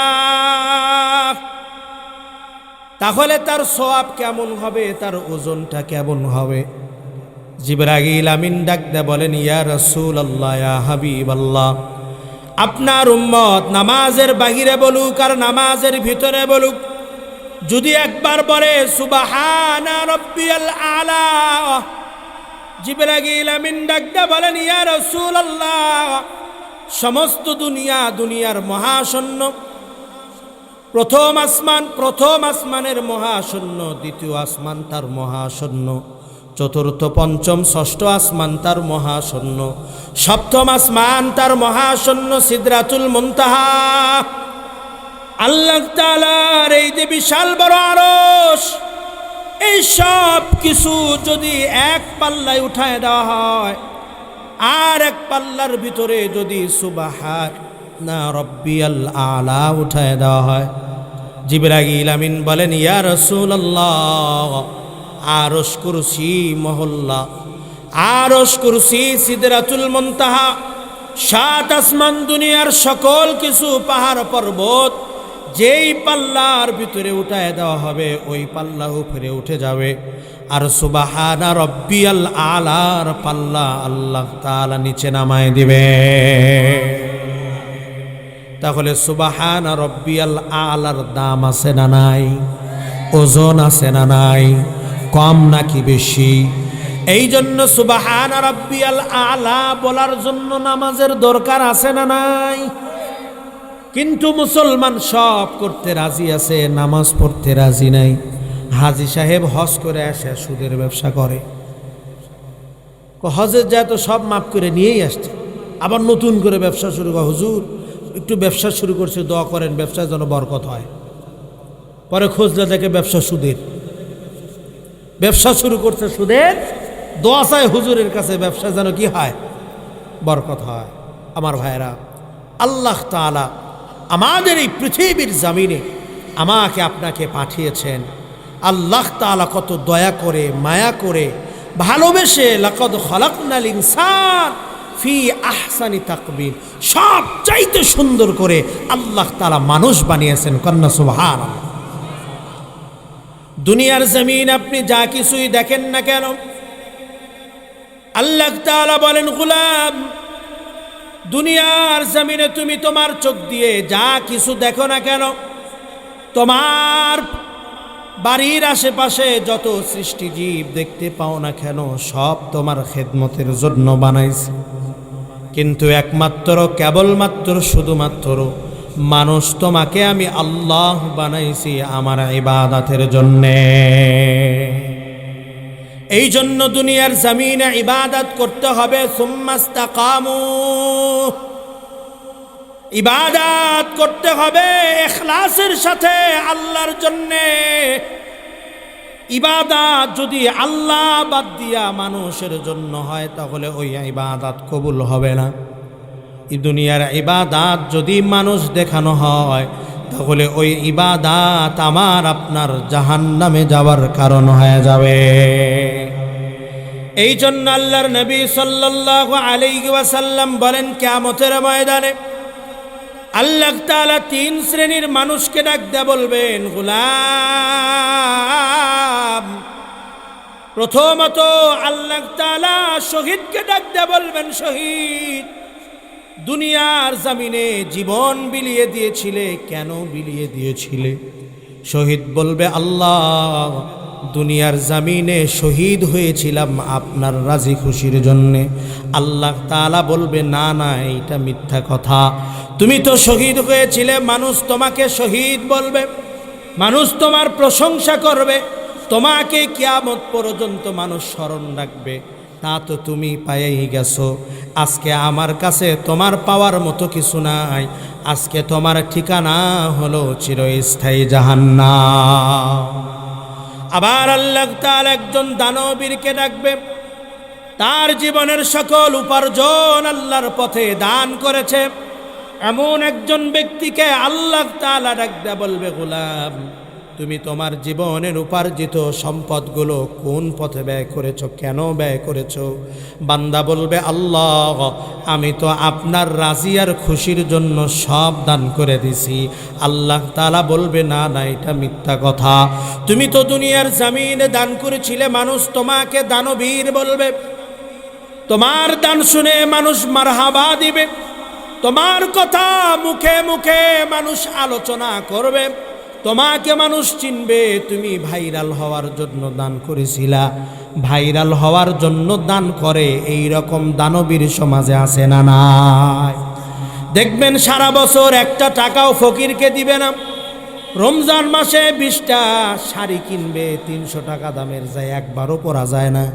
[SPEAKER 1] তাহলে তার সওয়াব কেমন হবে, তার ওজনটা কেমন হবে? জিবরাইল আমিন ডাক দেয়া বলেন, ইয়া রাসূলুল্লাহ, ইয়া হাবিবাল্লাহ, আপনার উম্মত নামাজের বাহিরে বলুক আর নামাজের ভিতরে বলুক, যদি একবার বলে সুবহানা রাব্বিয়াল আলা, জিবরাইল আমিন ডাক দেয়া বলেন, ইয়া রাসূলুল্লাহ, সমস্ত দুনিয়ার মহাশূন্য, প্রথম আসমানের মহাশূন্য, দ্বিতীয় আসমান তার মহাশূন্য, চতুর্থ পঞ্চম ষষ্ঠ আসমান তার মহাশূন্য, সপ্তম আসমান তার মহাশূন্য, সিদরাতুল মুনতাহা। আল্লাহ তাআলার এই যে বিশাল বড় আরশ, এই সব কিছু যদি এক পাল্লায় উঠায় দেওয়া হয় আর এক পাল্লার ভিতরে যদি সুবহানা রাব্বিয়াল আলা উঠায় দেওয়া হয়, জিবরাইল আমিন বলেন, ইয়া রাসূলুল্লাহ, আরশ, কুরসি, মহল্লা, আরশ, কুরসি, সিদরাতুল মুনতাহা, 7 আসমান, দুনিয়ার সকল কিছু, পাহাড় পর্বত, যেই পাল্লার ভিতরে উঠায় দেওয়া হবে ওই পাল্লা উপরে উঠে যাবে। আর সুবহানা রাব্বিয়াল আলার পাল্লা আল্লাহ তাআলা নিচে নামায় দিবে। তাহলে সুবহানা রাব্বিয়াল আলার দাম আছে না নাই? ওজন আছে না নাই, কম নাকি বেশি? এই জন্য সুবহান রাব্বিয়াল আলা বলার জন্য নামাজের দরকার আছে না নাই? কিন্তু মুসলমান সব করতে রাজি আছে, নামাজ পড়তে রাজি নাই। হাজী সাহেব হজ করে আসে সুদের ব্যবসা করে, হজের যায় তো সব মাফ করে নিয়েই আসছে, আবার নতুন করে ব্যবসা শুরু করে। হুজুর একটু ব্যবসা শুরু করছে, দোয়া করেন ব্যবসায় যেন বরকত হয়। পরে খোঁজলে দেখে ব্যবসা সুদের, ব্যবসা শুরু করছে সুদের, দোয়া চায় হুজুরের কাছে ব্যবসা যেন কি হয়, বরকত হয়। আমার ভাইরা, আল্লাহ তাআলা আমাদের এই পৃথিবীর জমিনে আমাকে আপনাকে পাঠিয়েছেন। আল্লাহ তাআলা কত দয়া করে, মায়া করে, ভালোবেসে, লাকাদ খালাকনাল ইনসান ফি আহসানি তাকবীর, সব চাইতে সুন্দর করে আল্লাহ তাআলা মানুষ বানিয়েছেন। কন্যা সুবহানাল্লাহ। দুনিয়ার জমিন আপনি যা কিছুই দেখেন না কেন, আল্লাহ তাআলা বলেন, গোলাম দুনিয়ার জমিনে তুমি তোমার চোখ দিয়ে যা কিছু দেখো না কেন, তোমার বাড়ির আশেপাশে যত সৃষ্টিজীব দেখতে পাও না কেন, সব তোমার খেদমতের জন্য বানাইছে। কিন্তু একমাত্র, কেবলমাত্র, শুধুমাত্র মানুষ তোমাকে আমি আল্লাহ বানাইছি আমার ইবাদতের জন্যে। এই জন্য দুনিয়ার জমিনে ইবাদত করতে হবে। সুম্মাস্তাকামু, ইবাদত করতে হবে ইখলাসের সাথে আল্লাহর জন্যে। ইবাদত যদি আল্লাহ বাদ দিয়া মানুষের জন্য হয় তাহলে ওই ইবাদত কবুল হবে না। এই দুনিয়ার ইবাদত যদি মানুষ দেখানো হয় তাহলে ওই ইবাদত আমার আপনার জাহান্নামে যাওয়ার কারণ হয়ে যাবে। এই জন্য আল্লাহর নবী সাল্লাল্লাহু আলাইহি ওয়াসাল্লাম বলেন, কিয়ামতের ময়দানে আল্লাহ তাআলা তিন শ্রেণীর মানুষকে ডাক দিয়ে বলবেন, গোলাম। প্রথমত আল্লাহ তাআলা শহীদকে ডাক দিয়ে বলবেন, শহীদ দুনিয়ার জমিনে জীবন বিলিয়ে দিয়েছিলে, কেন বিলিয়ে দিয়েছিলে? শহীদ বলবে, আল্লাহ দুনিয়ার জমিনে শহীদ হয়েছিলাম আপনার রাজি খুশির জন্যে। আল্লাহ তাআলা বলবে, না না, এইটা মিথ্যা কথা। তুমি তো শহীদ হয়েছিলে, মানুষ তোমাকে শহীদ বলবে, মানুষ তোমার প্রশংসা করবে, তোমাকে কিয়ামত পর্যন্ত মানুষ স্মরণ রাখবে। তা তো তুমি পাইয়াই গেছো। আজকে আমার কাছে তোমার পাওয়ার মতো কিছু নাই। আজকে তোমার ঠিকানা হলো চিরস্থায়ী জাহান্নাম। আবার আল্লাহ তাআলা একজন দানবীরকে ডাকবে, তার জীবনের সকল উপার্জন আল্লাহর পথে দান করেছে এমন একজন ব্যক্তিকে আল্লাহ তাআলা ডাকতে বলবে, গোলাম তুমি তোমার জীবনের উপার্জিত সম্পদগুলো কোন পথে ব্যয় করেছো, কেন ব্যয় করেছো? বান্দা বলবে, আল্লাহ আমি তো আপনার রাজি আর খুশির জন্য সব দান করে দিছি। আল্লাহ তাআলা বলবে, না না, এটা মিথ্যা কথা। তুমি তো দুনিয়ার জমিনে দান করেছিলে, মানুষ তোমাকে দানবীর বলবে, তোমার দান শুনে মানুষ মারহাবা দিবে, তোমার কথা মুখে মুখে মানুষ আলোচনা করবে, তোমাকে মানুষ চিনবে। তুমি ভাইরাল হওয়ার জন্য দান করেছিলা। ভাইরাল হওয়ার জন্য দান করে এই রকম দানবীর সমাজে আছে না নাই? দেখবেন সারা বছর একটা টাকাও ফকিরকে দিবে না। রমজান মাসে 20টা শাড়ি কিনবে, 300 টাকা দামের, যায় একবারও পরা যায় না।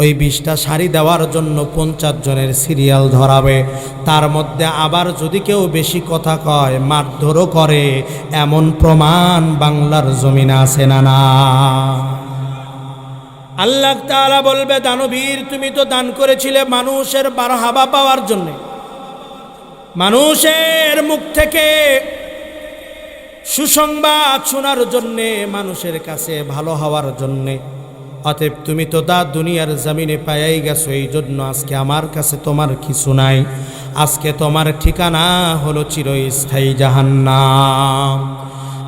[SPEAKER 1] ওই 20টা শাড়ি দেওয়ার জন্য 50 জনের সিরিয়াল ধরাবে। তার মধ্যে আবার যদি কেউ বেশি কথা কয় মারধরও করে, এমন প্রমাণ বাংলার জমিনে আছে না না? আল্লাহ তাআলা বলবে, দানবীর তুমি তো দান করেছিলে মানুষের মারহাবা পাওয়ার জন্য, মানুষের মুখ থেকে সুসংবাদ শোনার জন্যে, মানুষের কাছে ভালো হওয়ার জন্যে। অতএব তুমি তো দুনিয়ার জমিনে পাইয়াই গেছো, এই জন্য আজকে আমার কাছে তোমার কিছু নাই। আজকে তোমার ঠিকানা হলো চিরস্থায়ী জাহান্নাম।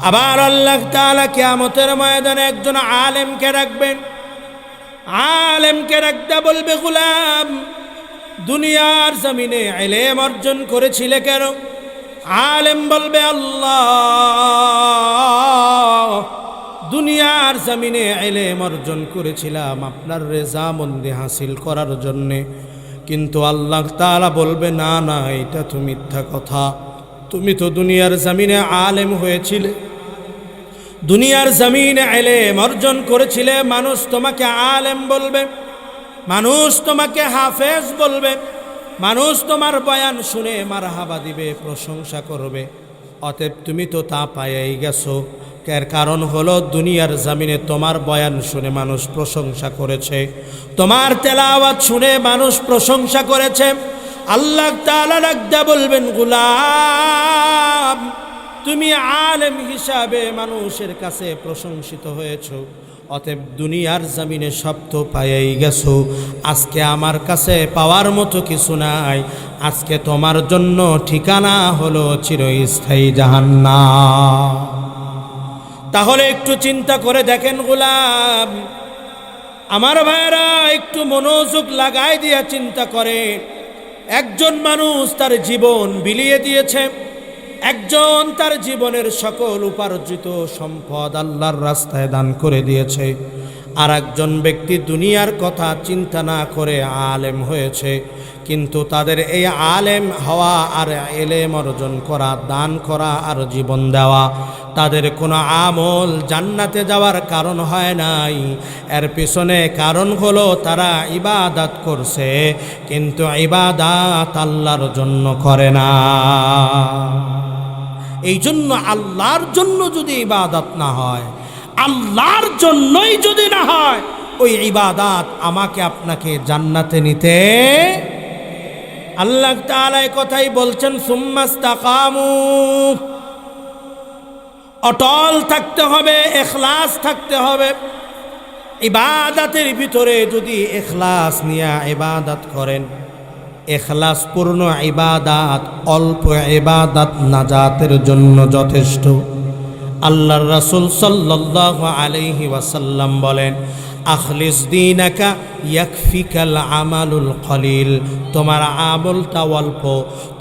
[SPEAKER 1] আবার আল্লাহ তাআলা কিয়ামতের ময়দানে একজন আলেমকে রাখবেন। আলেমকে রাখতে বলবে, গোলাম দুনিয়ার জমিনে ইলম অর্জন করেছিলে কেন? আলেম বলবে, আল্লাহ দুনিয়ার জমিনে ইলম অর্জন করেছিলাম আপনার রেজামন্দি হাসিল করার জন্যে, কিন্তু আল্লাহ তাআলা বলবে না না, এটা তো মিথ্যা কথা। তুমি তো দুনিয়ার জমিনে আলেম হয়েছিলে, দুনিয়ার জমিনে ইলম অর্জন করেছিলে, মানুষ তোমাকে আলেম বলবে, মানুষ তোমাকে হাফেজ বলবে, মানুষ তোমার বয়ান শুনে মারহাবা দিবে, প্রশংসা করবে। অতএব তুমি তো তা পাইয়াই গেছো। এর কারণ হলো দুনিয়ার জমিনে তোমার বয়ান শুনে মানুষ প্রশংসা করেছে, তোমার তেলাওয়াত শুনে মানুষ প্রশংসা করেছে। আল্লাহ তাআলা ডাকতে বলবেন, গোলাম তুমি আলেম হিসাবে মানুষের কাছে প্রশংসিত হয়েছো, অতএব দুনিয়ার জমিনে সব তো পাইয়াই গেছো। আজকে আমার কাছে পাওয়ার মতো কিছু নাই, আজকে তোমার জন্য ঠিকানা হলো চিরস্থায়ী জাহান্নাম। তাহলে একটু চিন্তা করে দেখেন গোলাম, আমার ভাইরা একটু মনোযোগ লাগাই দিয়া চিন্তা করে। একজন মানুষ তার জীবন বিলিয়ে দিয়েছে, একজন তার জীবনের সকল উপার্জিত সম্পদ আল্লাহর রাস্তায় দান করে দিয়েছে, আর একজন ব্যক্তি দুনিয়ার কথা চিন্তা না করে আলেম হয়েছে। কিন্তু তাদের এই আলেম হওয়া আর ইলম অর্জন করা, দান করা আর জীবন দেওয়া, তাদের কোনো আমল জান্নাতে যাওয়ার কারণ হয় নাই। এর পিছনে কারণ হলো তারা ইবাদত করছে, কিন্তু ইবাদত আল্লাহর জন্য করে না। এই জন্য আল্লাহর জন্য যদি ইবাদত না হয়, আল্লাহর জন্যই যদি না হয়, ওই ইবাদত আমাকে আপনাকে জান্নাতে নিতে। আল্লাহ তাআলা এই কথাই বলছেন, সুম্মাস্তাকামু, অটল থাকতে হবে, ইখলাস থাকতে হবে। ইবাদতের ভিতরে যদি ইখলাস নিয়ে ইবাদত করেন, ইখলাস পূর্ণ ইবাদত, অল্প ইবাদত নাজাতের জন্য যথেষ্ট। আল্লাহর রাসূল সাল্লাল্লাহু আলাইহি ওয়াসাল্লাম বলেন, আখলিস দীনাকা ইয়াকফিকাল আমালুল কলিল। তোমার আমলটা অল্প,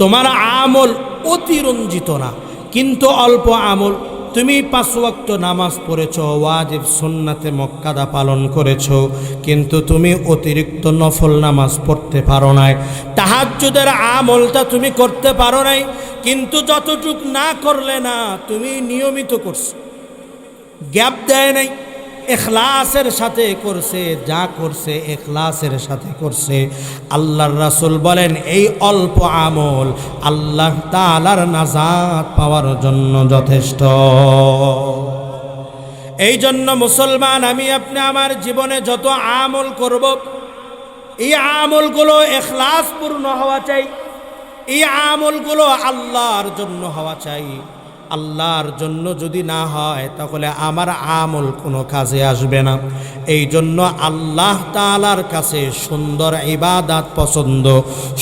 [SPEAKER 1] তোমার আমল অতিরঞ্জিত না, কিন্তু অল্প আমল। তুমি 5 ওয়াক্ত নামাজ পড়েছো, ওয়াজিব সুন্নাতে মুক্কাদা পালন করেছো, কিন্তু তুমি অতিরিক্ত নফল নামাজ পড়তে পারো নাই। তাহাজ্জুদের আমলটা তুমি করতে পারো নাই, কিন্তু যতটুক না করলে না, তুমি নিয়মিত করছো, গ্যাপ দেয় নাই, ইখলাসের সাথে করছে, যা করছে ইখলাসের সাথে করছে। আল্লাহর রাসূল বলেন, এই অল্প আমল আল্লাহ তাআলার নাজাত পাওয়ার জন্য যথেষ্ট। এই জন্য মুসলমান, আমি আপনি আমার জীবনে যত আমল করব, এই আমলগুলো ইখলাস পূর্ণ হওয়া চাই, এই আমলগুলো আল্লাহর জন্য হওয়া চাই। আল্লাহর জন্য যদি না হয়, তাহলে আমার আমল কোনো কাজে আসবে না। এই জন্য আল্লাহ তাআলার কাছে সুন্দর ইবাদত পছন্দ,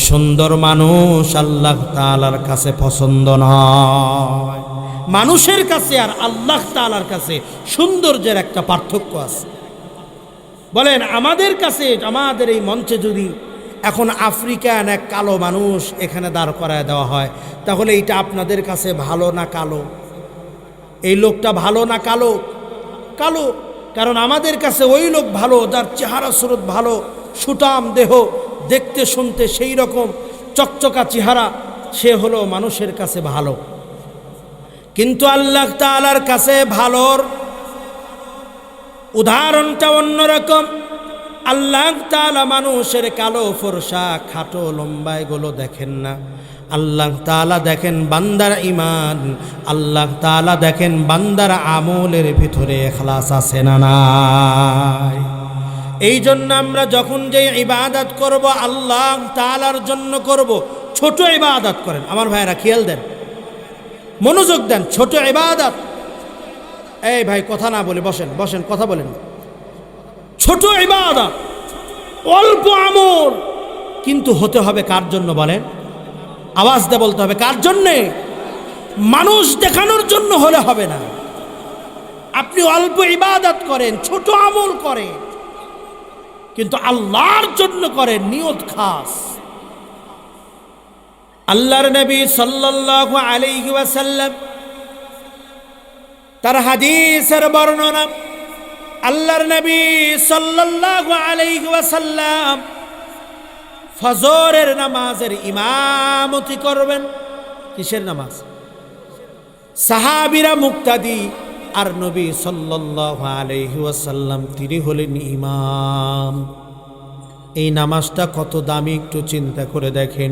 [SPEAKER 1] সুন্দর মানুষ আল্লাহ তাআলার কাছে পছন্দ নয়। মানুষের কাছে আর আল্লাহ তাআলার কাছে সৌন্দর্যের একটা পার্থক্য আছে। বলেন, আমাদের কাছে, আমাদের এই মঞ্চে যদি এখন আফ্রিকান এক কালো মানুষ এখানে দাঁড় করায় দেওয়া হয়, তাহলে এইটা আপনাদের কাছে ভালো না কালো? এই লোকটা ভালো না কালো? কালো। কারণ আমাদের কাছে ওই লোক ভালো যার চেহারা সুরত ভালো, সুঠাম দেহ, দেখতে শুনতে সেই রকম চকচকা চেহারা, সে হলো মানুষের কাছে ভালো। কিন্তু আল্লাহ তাআলার কাছে ভালোর উদাহরণটা অন্যরকম। আল্লাহ তাআলা মানুষের কালো ফর্সা খাটো লম্বা এগুলো দেখেন না, আল্লাহ তাআলা দেখেন বান্দার ঈমান, আল্লাহ তাআলা দেখেন বান্দার আমলের ভিতরে ইখলাস আছে না নাই। এই জন্য আমরা যখন যে ইবাদত করব, আল্লাহ তাআলার জন্য করব। ছোট ইবাদত করেন আমার ভাইরা, খেয়াল দেন, মনোযোগ দেন। ছোট ইবাদত, এই ভাই কথা না বলে বসেন, বসেন, কথা বলেন। ছোট ইবাদত, অল্প আমল, কিন্তু হতে হবে কার জন্য বলেন? আওয়াজ দিয়ে বলতে হবে, কার জন্যে? মানুষ দেখানোর জন্য হলে হবে না। আপনি অল্প ইবাদত করেন, ছোট আমল করেন, কিন্তু আল্লাহর জন্য করেন, নিয়ত খাস। আল্লাহর নবী সাল্লাল্লাহু আলাইহি ওয়াসাল্লাম তার হাদিসের বর্ণনা, আল্লাহর নবী সাল্লাল্লাহু আলাইহি ওয়াসাল্লাম ফজরের নামাজের ইমামতি করবেন। কিসের নামাজ? সাহাবীরা মুক্তাদি, আর নবী সাল্লাল্লাহু আলাইহি ওয়াসাল্লাম তিনি হলেন ইমাম। এই নামাজটা কত দামি একটু চিন্তা করে দেখেন।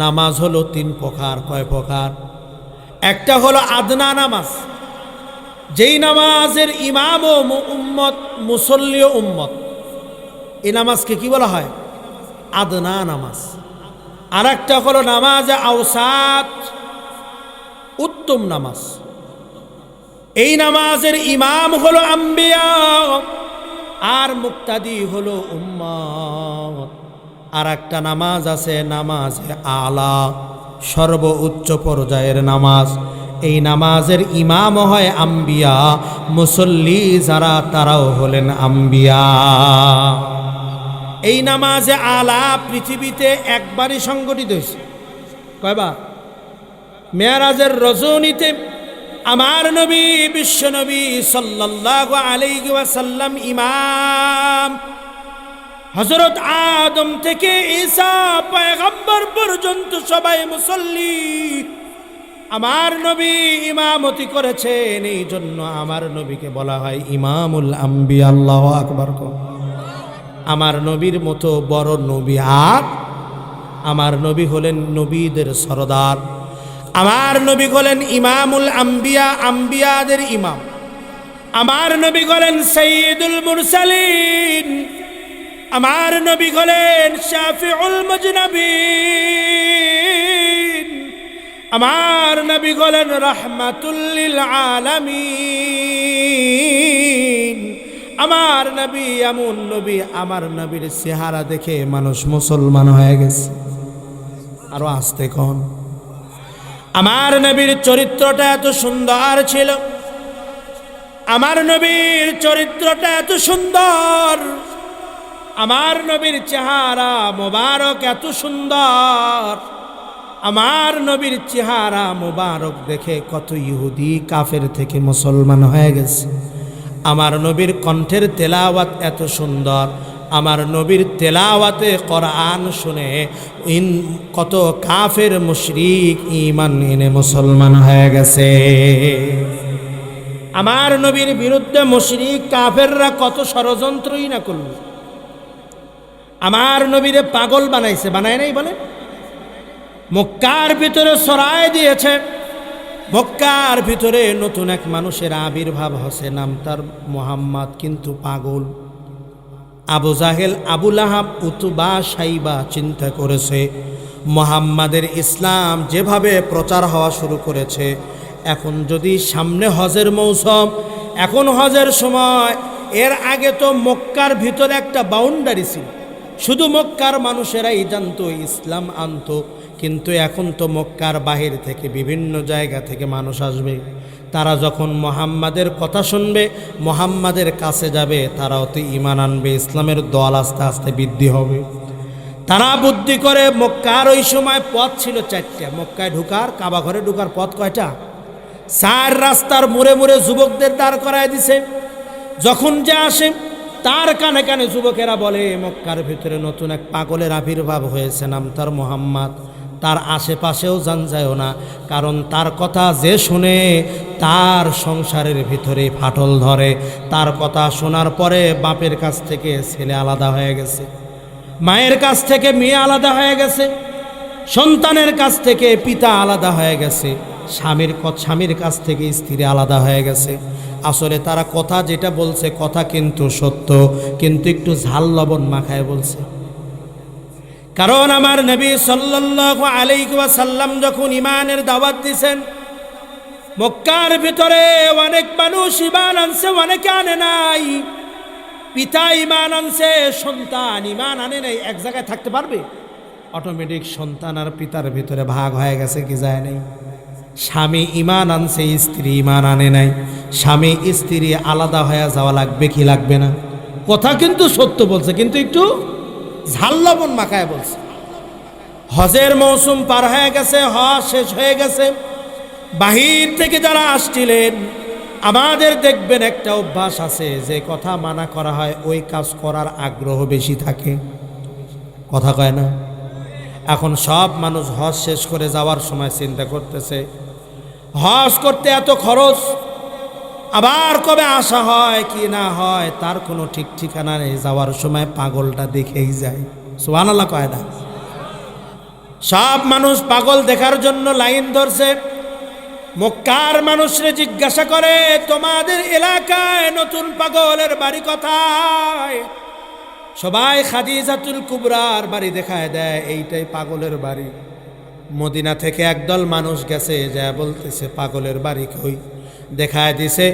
[SPEAKER 1] নামাজ হলো 3 প্রকার। কয় প্রকার? একটা হলো আদনা নামাজ, যেই নামাজের ইমাম ও উম্মত, মুসল্লি ও উম্মত, এই নামাজকে কি বলা হয়? আদনা নামাজ। আর একটা হলো নামাজে আওসাত, উত্তম নামাজ। এই নামাজের ইমাম হলো আম্বিয়া আর মুক্তাদি হলো উম্মত। আর একটা নামাজ আছে নামাজে আলা, সর্বোচ্চ পর্যায়ের নামাজ। এই নামাজের ইমাম হয় আম্বিয়া, মুসল্লি যারা তারাও হলেন আম্বিয়া। এই নামাজে আলা পৃথিবীতে একবারই সংগঠিত হয়েছে। কয়বার? মেরাজের রজনীতে আমার নবী বিশ্ব নবী সাল্লাল্লাহু আলাইহি ওয়াসাল্লাম ইমাম। হযরত আদম থেকে ঈসা পয়গম্বর পর্যন্ত সবাই মুসল্লি। আমার নবী ইমামতি করেছেন, এই জন্য আমার নবীকে বলা হয় ইমামুল আম্বিয়া। আল্লাহু আকবার। আমার নবীর মতো বড় নবী আর? আমার নবী হলেন নবীদের সরদার। আমার নবী হলেন ইমামুল আম্বিয়া, আম্বিয়াদের ইমাম। আমার নবী হলেন সাইয়্যিদুল মুরসালিন। আমার নবী হলেন শাফিউল মুজনাবিন। আমার নবী হলেন রাহমাতুল লিল আলামিন। আমার নবী এমন নবী, আমার নবীর চেহারা দেখে মানুষ মুসলমান হয়ে গেছে। আরো আসতে কোন? আমার নবীর চরিত্রটা এত সুন্দর ছিল, আমার নবীর চরিত্রটা এত সুন্দর, আমার নবীর চেহারা মোবারক এত সুন্দর। আমার নবীর চেহারা মোবারক দেখে কত ইহুদি কাফের থেকে মুসলমান হয়ে গেছে। আমার নবীর কণ্ঠের তেলাওয়াত এত সুন্দর, আমার নবীর তেলাওয়াতে কোরআন শুনে কত কাফের মুশরিক ঈমান এনে মুসলমান হয়ে গেছে। আমার নবীর বিরুদ্ধে মুশরিক কাফেররা কত ষড়যন্ত্রই না করল। আমার নবীরে পাগল বানাইছে, বানায় নাই বলে? মক্কার ভিতরে ছড়ায় দিয়েছে। মক্কার ভিতরে নতুন এক মানুষের আবির্ভাব হচ্ছে, নাম তার মুহাম্মদ, কিন্তু পাগল। আবু জাহেল, আবু লাহাব, উতবা, সাইবা চিন্তা করেছে মুহাম্মাদের ইসলাম যেভাবে প্রচার হওয়া শুরু করেছে, এখন যদি সামনে হজের মৌসুম, এখন হজের সময়, এর আগে তো মক্কার ভিতরে একটা বাউন্ডারি ছিল, শুধু মক্কার মানুষেরাই জানতো, ইসলাম আনতো। কিন্তু এখন তো মক্কার বাহির থেকে বিভিন্ন জায়গা থেকে মানুষ আসবে। তারা যখন মুহাম্মাদের কথা শুনবে, মুহাম্মাদের কাছে যাবে, তারাও তো ঈমান আনবে, ইসলামের দল আস্তে আস্তে বৃদ্ধি হবে। তারা বুদ্ধি করে, মক্কার ওই সময় পথ ছিল 4টা। মক্কায় ঢুকার, কাবা ঘরে ঢুকার পথ কয়টা? 4 রাস্তার মোড়ে মোড়ে যুবকদের দাঁড় করায় দিছে। যখন যে আসে তার কানে কানে যুবকেরা বলে, মক্কার ভিতরে নতুন এক পাগলের আবির্ভাব হয়েছে, নাম তার মুহাম্মদ। তার আশেপাশেও যান যায়ও না, কারণ তার কথা যে শুনে তার সংসারের ভিতরে ফাটল ধরে। তার কথা শোনার পরে বাপের কাছ থেকে ছেলে আলাদা হয়ে গেছে, মায়ের কাছ থেকে মেয়ে আলাদা হয়ে গেছে, সন্তানের কাছ থেকে পিতা আলাদা হয়ে গেছে, স্বামীর কাছ থেকে স্ত্রী আলাদা হয়ে গেছে। আসলে তারা কথা যেটা বলছে কথা কিন্তু সত্য, কিন্তু একটু ঝাল লবণ মাখায় বলছে। কারণ আমার নবী সাল্লাল্লাহু আলাইহি ওয়াসাল্লাম যখন ঈমানের দাওয়াত দিয়েছেন, মক্কার ভিতরে অনেক মানুষ ঈমান আনছে, অনেকে আনে নাই। পিতা ঈমান আনছে, সন্তান ঈমান আনে নাই। এক জায়গায় থাকতে পারবে? অটোমেটিক সন্তান আর পিতার ভিতরে ভাগ হয়ে গেছে, কি যায় নাই? স্বামী ঈমান আনছে, স্ত্রী ঈমান আনে নাই। স্বামী স্ত্রী আলাদা হয়ে যাওয়া লাগবে কি লাগবে না? কথা কিন্তু সত্য বলছে, কিন্তু একটু ঝাল লবণ মাখায় বলছে। হজের মৌসুম পার হয়ে গেছে, হজ শেষ হয়ে গেছে। বাহির থেকে যারা আসছিলেন আমাদের দেখবেন একটা অভ্যাস আছে, যে কথা মানা করা হয় ওই কাজ করার আগ্রহ বেশি থাকে, কথা কয় না? এখন সব মানুষ হজ শেষ করে যাওয়ার সময় চিন্তা করতেছে, হজ করতে এত খরচ, আবার কবে আসা হয় কি না হয় তার কোনো ঠিক ঠিকানা নেই। যাওয়ার সময় পাগলটা দেখেই যায়, সুবহানাল্লাহ কয় না? সব মানুষ পাগল দেখার জন্য লাইন ধরছে। মক্কার মানুষরে জিজ্ঞাসা করে, তোমাদের এলাকায় নতুন পাগলের বাড়ি কোথায়? সবাই খাদিজাতুল কুবরার বাড়ি দেখায় দেয়, এইটাই পাগলের বাড়ি। মদিনা থেকে একদল মানুষ গেছে, যা বলতেছে পাগলের বাড়ি কই? দেখায় দিছে।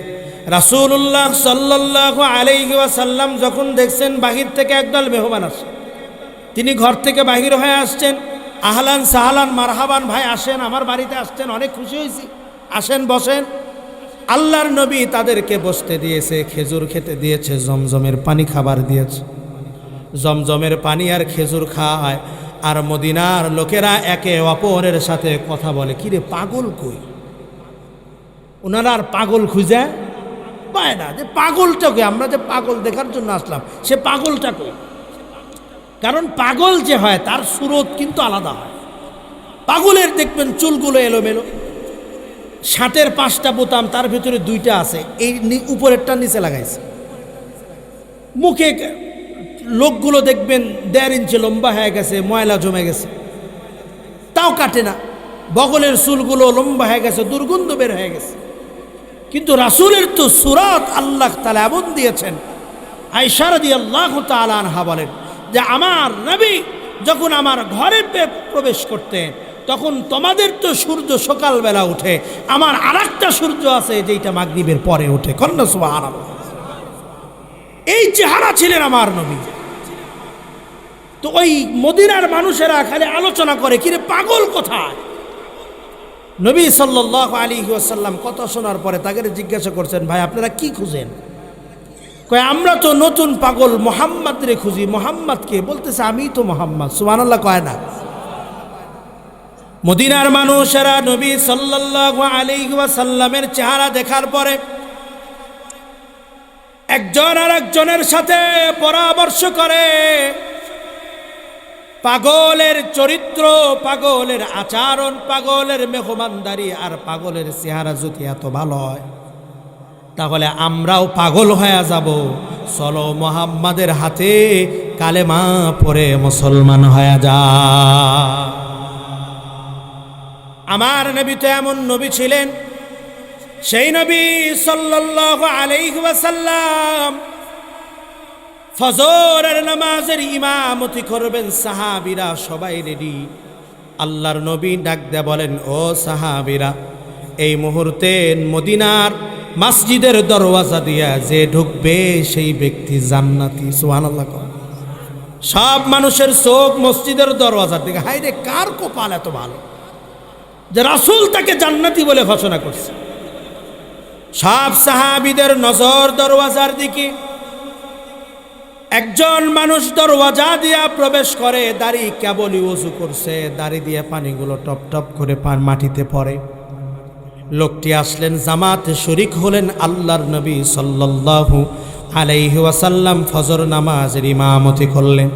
[SPEAKER 1] রাসূলুল্লাহ সাল্লাল্লাহু আলাইহি ওয়াসাল্লাম যখন দেখছেন বাহির থেকে একদল মেহমান আসে, তিনি ঘর থেকে বাহির হয়ে আসছেন, আহলান সাহলান মারহাবান, ভাই আসেন, আমার বাড়িতে আসছেন, অনেক খুশি হয়েছি, আসেন বসেন। আল্লাহর নবী তাদেরকে বসতে দিয়েছে, খেজুর খেতে দিয়েছে, জমজমের পানি খাবার দিয়েছে। জমজমের পানি আর খেজুর খায়, আর মদিনার লোকেরা একে অপরের সাথে কথা বলে, কিরে পাগল কই? ওনারা আর পাগল খুঁজে পায় না, যে পাগলটা কই? আমরা যে পাগল দেখার জন্য আসলাম, সে পাগলটা কই? কারণ পাগল যে হয় তার সুরত কিন্তু আলাদা হয়। পাগলের দেখবেন চুলগুলো এলোমেলো, শার্টের 5টা বোতাম, তার ভিতরে 2টা আছে, এই উপরেরটা নিচে লাগাইছে। মুখে লোকগুলো দেখবেন 1.5 ইঞ্চি লম্বা হয়ে গেছে, ময়লা জমে গেছে, তাও কাটে না। বগলের চুলগুলো লম্বা হয়ে গেছে, দুর্গন্ধ বের হয়ে গেছে। কিন্তু রাসূলের তো সুরাত আল্লাহ তাআলা এমন দিয়েছেন। আয়েশা রাদিয়াল্লাহু তাআলা আনহা বলেন যে আমার নবী যখন আমার ঘরে প্রবেশ করতেন, তখন তোমাদের তো সূর্য সকালবেলা ওঠে, আমার আরেকটা সূর্য আছে যেটা মাগরিবের পরে ওঠে। কন্যা সুবহানাল্লাহ। এই চেহারা ছিলেন আমার নবী। তো ওই মদিনার মানুষেরা খালি আলোচনা করে, কিরে পাগল কোথায়? নবী সাল্লাল্লাহু আলাইহি ওয়াসাল্লাম কথা শোনার পরে তাকে জিজ্ঞাসা করছেন, ভাই আপনারা কি খুঁজেন? কয় আমরা তো নতুন পাগল মুহাম্মদ রে খুঁজি। মুহাম্মদ কে? বলতেছে আমি তো মুহাম্মদ। সুবহানাল্লাহ কয় না? মদিনার মানুষেরা নবী সাল্লাল্লাহু আলাইহি ওয়াসাল্লামের চেহারা দেখার পরে একজন আর একজনের সাথে পরামর্শ করে, পাগলের চরিত্র, পাগলের আচরণ, পাগলের মেহমানদারি আর পাগলের চেহারা যদি এত ভালো হয়, তাহলে আমরাও পাগল হয়ে যাব। চলো মুহাম্মাদের হাতে কালেমা পড়ে মুসলমান হয়ে যা। আমার নবী তো এমন নবী ছিলেন, সেই নবী সাল্লাল্লাহু আলাইহি ওয়াসাল্লাম ফজরের নামাজের ইমামতি করবেন, সাহাবীরা সবাই রেডি। আল্লাহর নবী ডাক দিয়ে বলেন, ও সাহাবীরা, এই মুহূর্তে মদিনার মসজিদের দরওয়াজা দিয়া যে ঢুকবে সেই ব্যক্তি জান্নাতি। সুবহানাল্লাহ। সব মানুষের চোখ মসজিদের দরওয়াজার দিকে। হায় রে, কার কপাল এত ভালো যে রাসূল তাকে জান্নাতি বলে ঘোষণা করছে। সব সাহাবীদের নজর দরওয়াজার দিকে। একজন মানুষ দরওয়াজা দিয়া প্রবেশ করে, দাড়ি কেবলই ওযু করছে, দাড়ি দিয়ে পানিগুলো টপ টপ করে মাটিতে পড়ে। লোকটি আসলেন, জামাতে শরীক হলেন, আল্লাহর নবী সাল্লাল্লাহু আলাইহি ওয়াসাল্লাম ফজর নামাজের ইমামতি করলেন।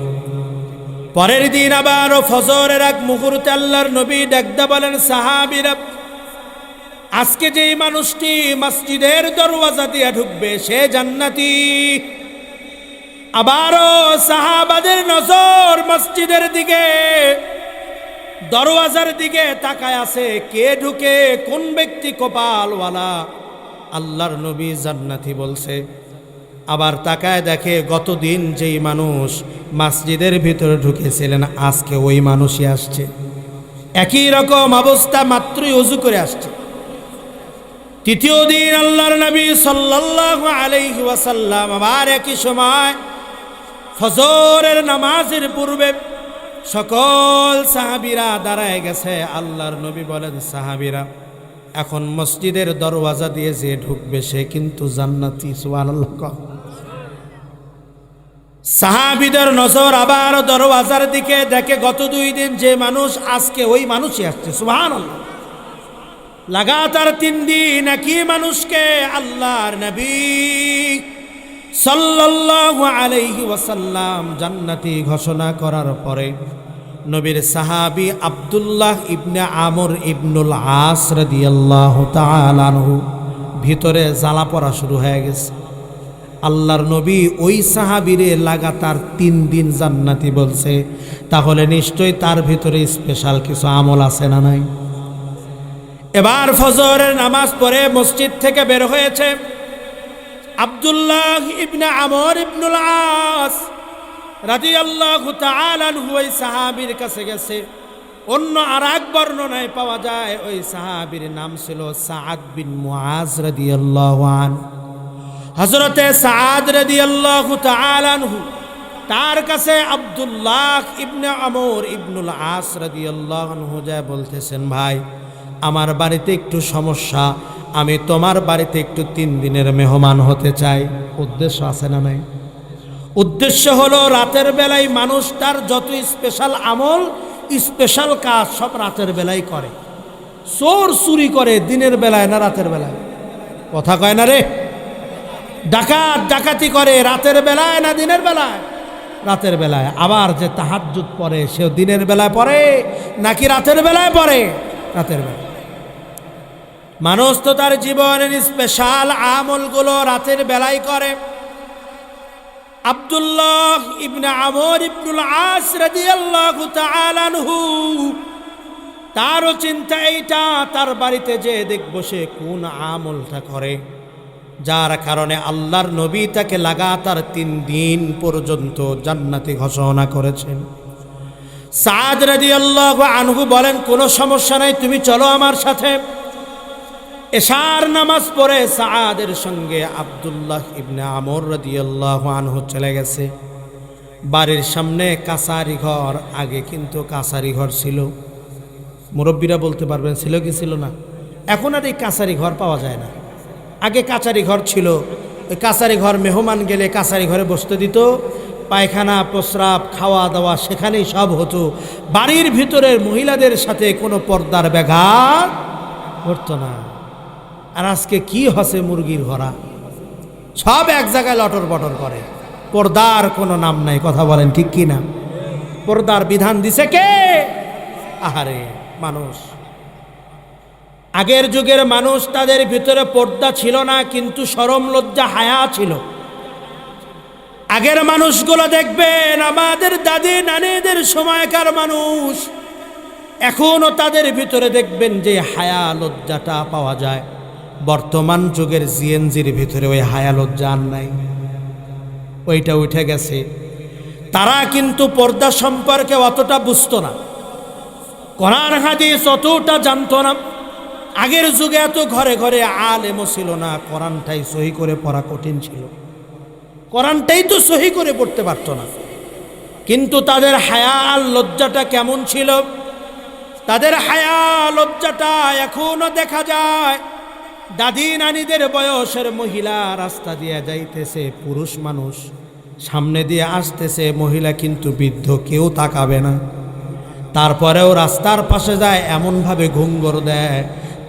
[SPEAKER 1] পরের দিন আবারও ফজরের এক মুহূর্তে আল্লাহর নবী ডাকতে বলেন, সাহাবীরা, আজকে যেই মানুষটি মসজিদের দরওয়াজা দিয়ে ঢুকবে সে জান্নাতি। আবারও সাহাবাদের নজর মসজিদের দিকে, দরওয়াজার দিকে তাকায় আছে, কে ঢুকে, কোন ব্যক্তি কপালওয়ালা। আল্লাহর নবী জান্নাতি বলছে। আবার তাকায় দেখে গতদিন যেই মানুষ মসজিদের ভিতরে ঢুকেছিলেন আজকে ওই মানুষই আসছে, একই রকম অবস্থা, মাত্রই ওযু করে আসছে। তৃতীয় দিন আল্লাহর নবী সাল্লাল্লাহু আলাইহি ওয়াসাল্লাম আবার একই সময় ফজরের নামাজের পূর্বে সকল সাহাবীরা দাঁড়ায় গেছে। আল্লাহর নবী বলেন, সাহাবীরা, এখন মসজিদের দরওয়াজা দিয়ে যে ঢুকবে সে কিন্তু জান্নাতি। সুবহানাল্লাহ। সাহাবীদের নজর আবার দরওয়াজার দিকে, দেখে গত 2 দিন যে মানুষ আজকে ওই মানুষই আসছে। সুবহানাল্লাহ। লাগাতার 3 দিন একই মানুষকে আল্লাহর নবী সাল্লাল্লাহু আলাইহি ওয়াসাল্লাম জান্নাতি ঘোষণা করার পরে নবীর সাহাবী আব্দুল্লাহ ইবনে আমর ইবনুল আস রাদিয়াল্লাহু তাআলা আনহু ভিতরে জ্বালা পড়া শুরু হয়ে গেছে। আল্লাহর নবী ওই সাহাবীরে লাগাতার 3 দিন জান্নাতি বলছে, তাহলে নিশ্চয়ই তার ভিতরে স্পেশাল কিছু আমল আছে না নাই? এবার ফজরের নামাজ পড়ে মসজিদ থেকে বের হয়েছে আব্দুল্লাহ ইবনে আমর ইবনুল আস রাদিয়াল্লাহু তাআলা আনহু ওই সাহাবীর কাছে গেছে। অন্য আরেক বর্ণনায় পাওয়া যায় ওই সাহাবীর নাম ছিল সাআদ বিন মুআজ রাদিয়াল্লাহু আনহু। হযরতে সাআদ রাদিয়াল্লাহু তাআলা আনহু তার কাছে আব্দুল্লাহ ইবনে আমর ইবনুল আস রাদিয়াল্লাহু আনহু যায় বলতেছেন, ভাই আমার বাড়িতে একটু সমস্যা, আমি তোমার বাড়িতে একটু 3 দিনের মেহমান হতে চাই। উদ্দেশ্য আছে না নাই? উদ্দেশ্য হলো রাতের বেলায় মানুষ তার যত স্পেশাল আমল স্পেশাল কাজ সব রাতের বেলায় করে। চোর চুরি করে দিনের বেলায় না রাতের বেলায়? কথা কয় না রে। ডাকাত ডাকাতি করে রাতের বেলায় না দিনের বেলায়? রাতের বেলায়। আবার যে তাহাজ্জুদ পড়ে সে দিনের বেলায় পড়ে নাকি রাতের বেলায় পড়ে? রাতের বেলায়। মানুষ তো তার জীবনের স্পেশাল আমলগুলো রাতের বেলায় করে। আব্দুল্লাহ ইবনে আমর ইবনুল আস রাদিয়াল্লাহু তাআলা আনহু তারও চিন্তা এইটা, তার বাড়িতে যে দেখব সে কোন আমলটা করে, যার কারণে আল্লাহর নবী তাকে লাগাতার 3 দিন পর্যন্ত জান্নাতি ঘোষণা করেছেন। সাদ রাদিয়াল্লাহু আনহু বলেন, কোনো সমস্যা নাই, তুমি চলো আমার সাথে। এশার নামাজ পড়ে সাআদের সঙ্গে আব্দুল্লাহ ইবনে আমর রাদিয়াল্লাহু আনহু চলে গেছে। বাড়ির সামনে কাছারি ঘর, আগে কিন্তু কাছারি ঘর ছিল। মুরব্বীরা বলতে পারবেন ছিল কি ছিল না? এখন আর এই কাছারি ঘর পাওয়া যায় না। আগে কাছারি ঘর ছিল। ওই কাছারি ঘর মেহমান গেলে কাছারি ঘরে বসতে দিত, পায়খানা প্রস্রাব খাওয়া দাওয়া সেখানেই সব হতো। বাড়ির ভিতরের মহিলাদের সাথে কোনো পর্দার ব্যাঘাত ঘটতো না। আর আজকে কি হসে মুরগির ঘোড়া, সব এক জায়গায় লটর বটর করে, পর্দার কোনো নাম নাই। কথা বলেন ঠিক কি না? পর্দার বিধান দিছে কে? আহারে মানুষ। আগের যুগের মানুষ তাদের ভিতরে পর্দা ছিল না, কিন্তু শরম লজ্জা হায়া ছিল। আগের মানুষগুলো দেখবেন আমাদের দাদি নানিদের সময়কার মানুষ, এখনো তাদের ভিতরে দেখবেন যে হায়া লজ্জাটা পাওয়া যায়। বর্তমান যুগের জিএনজির ভিতরে ওই হায়া লজ্জা আর নাই, ওইটা উঠে গেছে। তারা কিন্তু পর্দা সম্পর্কে অতটা বুঝতো না, কোরআন হাদিস অতটা জানতো না। আগের যুগে এত ঘরে ঘরে আলেমও ছিল না, কোরআনটাই সহি করে পড়া কঠিন ছিল। কোরআনটাই তো সহি করে পড়তে পারতো না। কিন্তু তাদের হায়া লজ্জাটা কেমন ছিল? তাদের হায়া লজ্জাটা এখনো দেখা যায়। দাদি নানিদের বয়সের মহিলা রাস্তা দিয়ে যাইতেছে, পুরুষ মানুষ সামনে দিয়ে আসতেছে, মহিলা কিন্তু বৃদ্ধ, কেউ তাকাবে না। তারপরেও রাস্তার পাশে যায়, এমনভাবে ঘুঙ্গর দেয়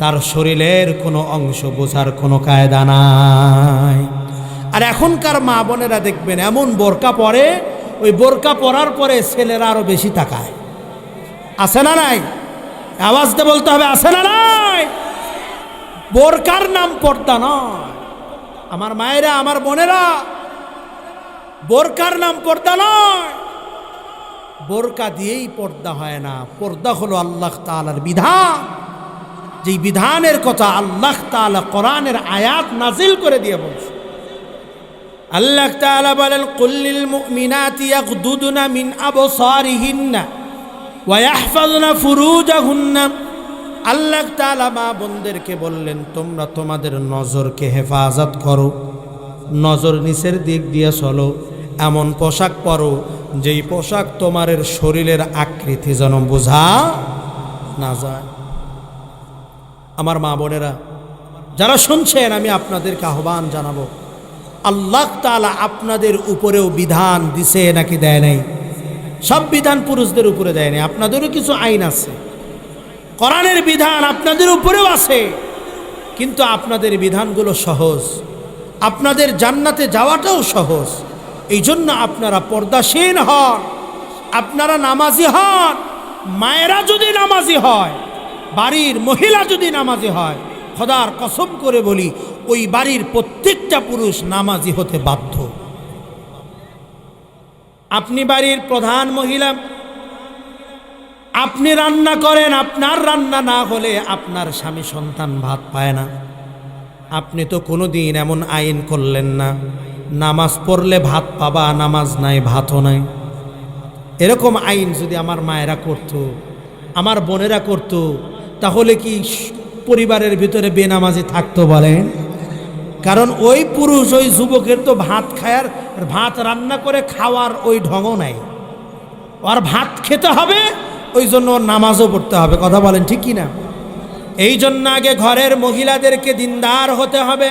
[SPEAKER 1] তার শরীরের কোনো অংশ বোঝার কোনো কায়দা নাই। আর এখনকার মা বোনেরা দেখবেন এমন বোরকা পরে, ওই বোরকা পরার পরে ছেলেরা আরো বেশি তাকায়। আছে না নাই? আওয়াজ দিয়ে বলতে হবে, আছে না নাই? বোরকার নাম পর্দা নয় আমার মায়েরা, আমার বোনেরা, বোরকার নাম পর্দা নয়। বোরকা দিয়েই পর্দা হয় না। পর্দা হলো আল্লাহ তাআলার বিধান, যেই বিধানের কথা আল্লাহ তাআলা কোরআনের আয়াত নাজিল করে দিয়ে বলছে। আল্লাহ তাআলা বলেন, কুল্লিল মুমিনাতি ইয়াগদুদনা মিন আবসারিহিন্না ওয়া ইয়াহফাযনা ফুরুজাহুন্না। আল্লাহ তাআলা মা বোনদেরকে বললেন, তোমরা তোমাদের নজরকে হেফাজত করো, নজর নিচের দিক দিয়ে চলো, এমন পোশাক পরো যেই পোশাক তোমার শরীরের আকৃতি যেন বোঝা না যায়। আমার মা বোনেরা যারা শুনছেন, আমি আপনাদেরকে আহ্বান জানাবো, আল্লাহ তাআলা আপনাদের উপরেও বিধান দিছে নাকি দেয় নাই? সব বিধান পুরুষদের উপরে দেয় নাই, আপনাদেরও কিছু আইন আছে। কোরআনের বিধান আপনাদের উপরেও আছে, কিন্তু আপনাদের বিধানগুলো সহজ, আপনাদের জান্নাতে যাওয়াটাও সহজ। এই জন্য আপনারা পর্দাশীল হন, আপনারা নামাজি হন। মায়েরা যদি নামাজি হয়, বাড়ির মহিলা যদি নামাজি হয়, খোদার কসম করে বলি ওই বাড়ির প্রত্যেকটা পুরুষ নামাজি হতে বাধ্য। আপনি বাড়ির প্রধান মহিলা, আপনি রান্না করেন, আপনার রান্না না হলে আপনার স্বামী সন্তান ভাত পায় না। আপনি তো কোনোদিন এমন আইন করলেন না নামাজ পড়লে ভাত পাবা, নামাজ নাই ভাতও নাই। এরকম আইন যদি আমার মায়েরা করত, আমার বোনেরা করত, তাহলে কি পরিবারের ভিতরে বেনামাজি থাকতো বলেন? কারণ ওই পুরুষ, ওই যুবকের তো ভাত খায়ার, ভাত রান্না করে খাওয়ার ওই ঢঙও নাই। আর ভাত খেতে হবে, ওই জন্য ওর নামাজও পড়তে হবে। কথা বলেন ঠিক কি না? এই জন্য আগে ঘরের মহিলাদেরকে দিনদার হতে হবে,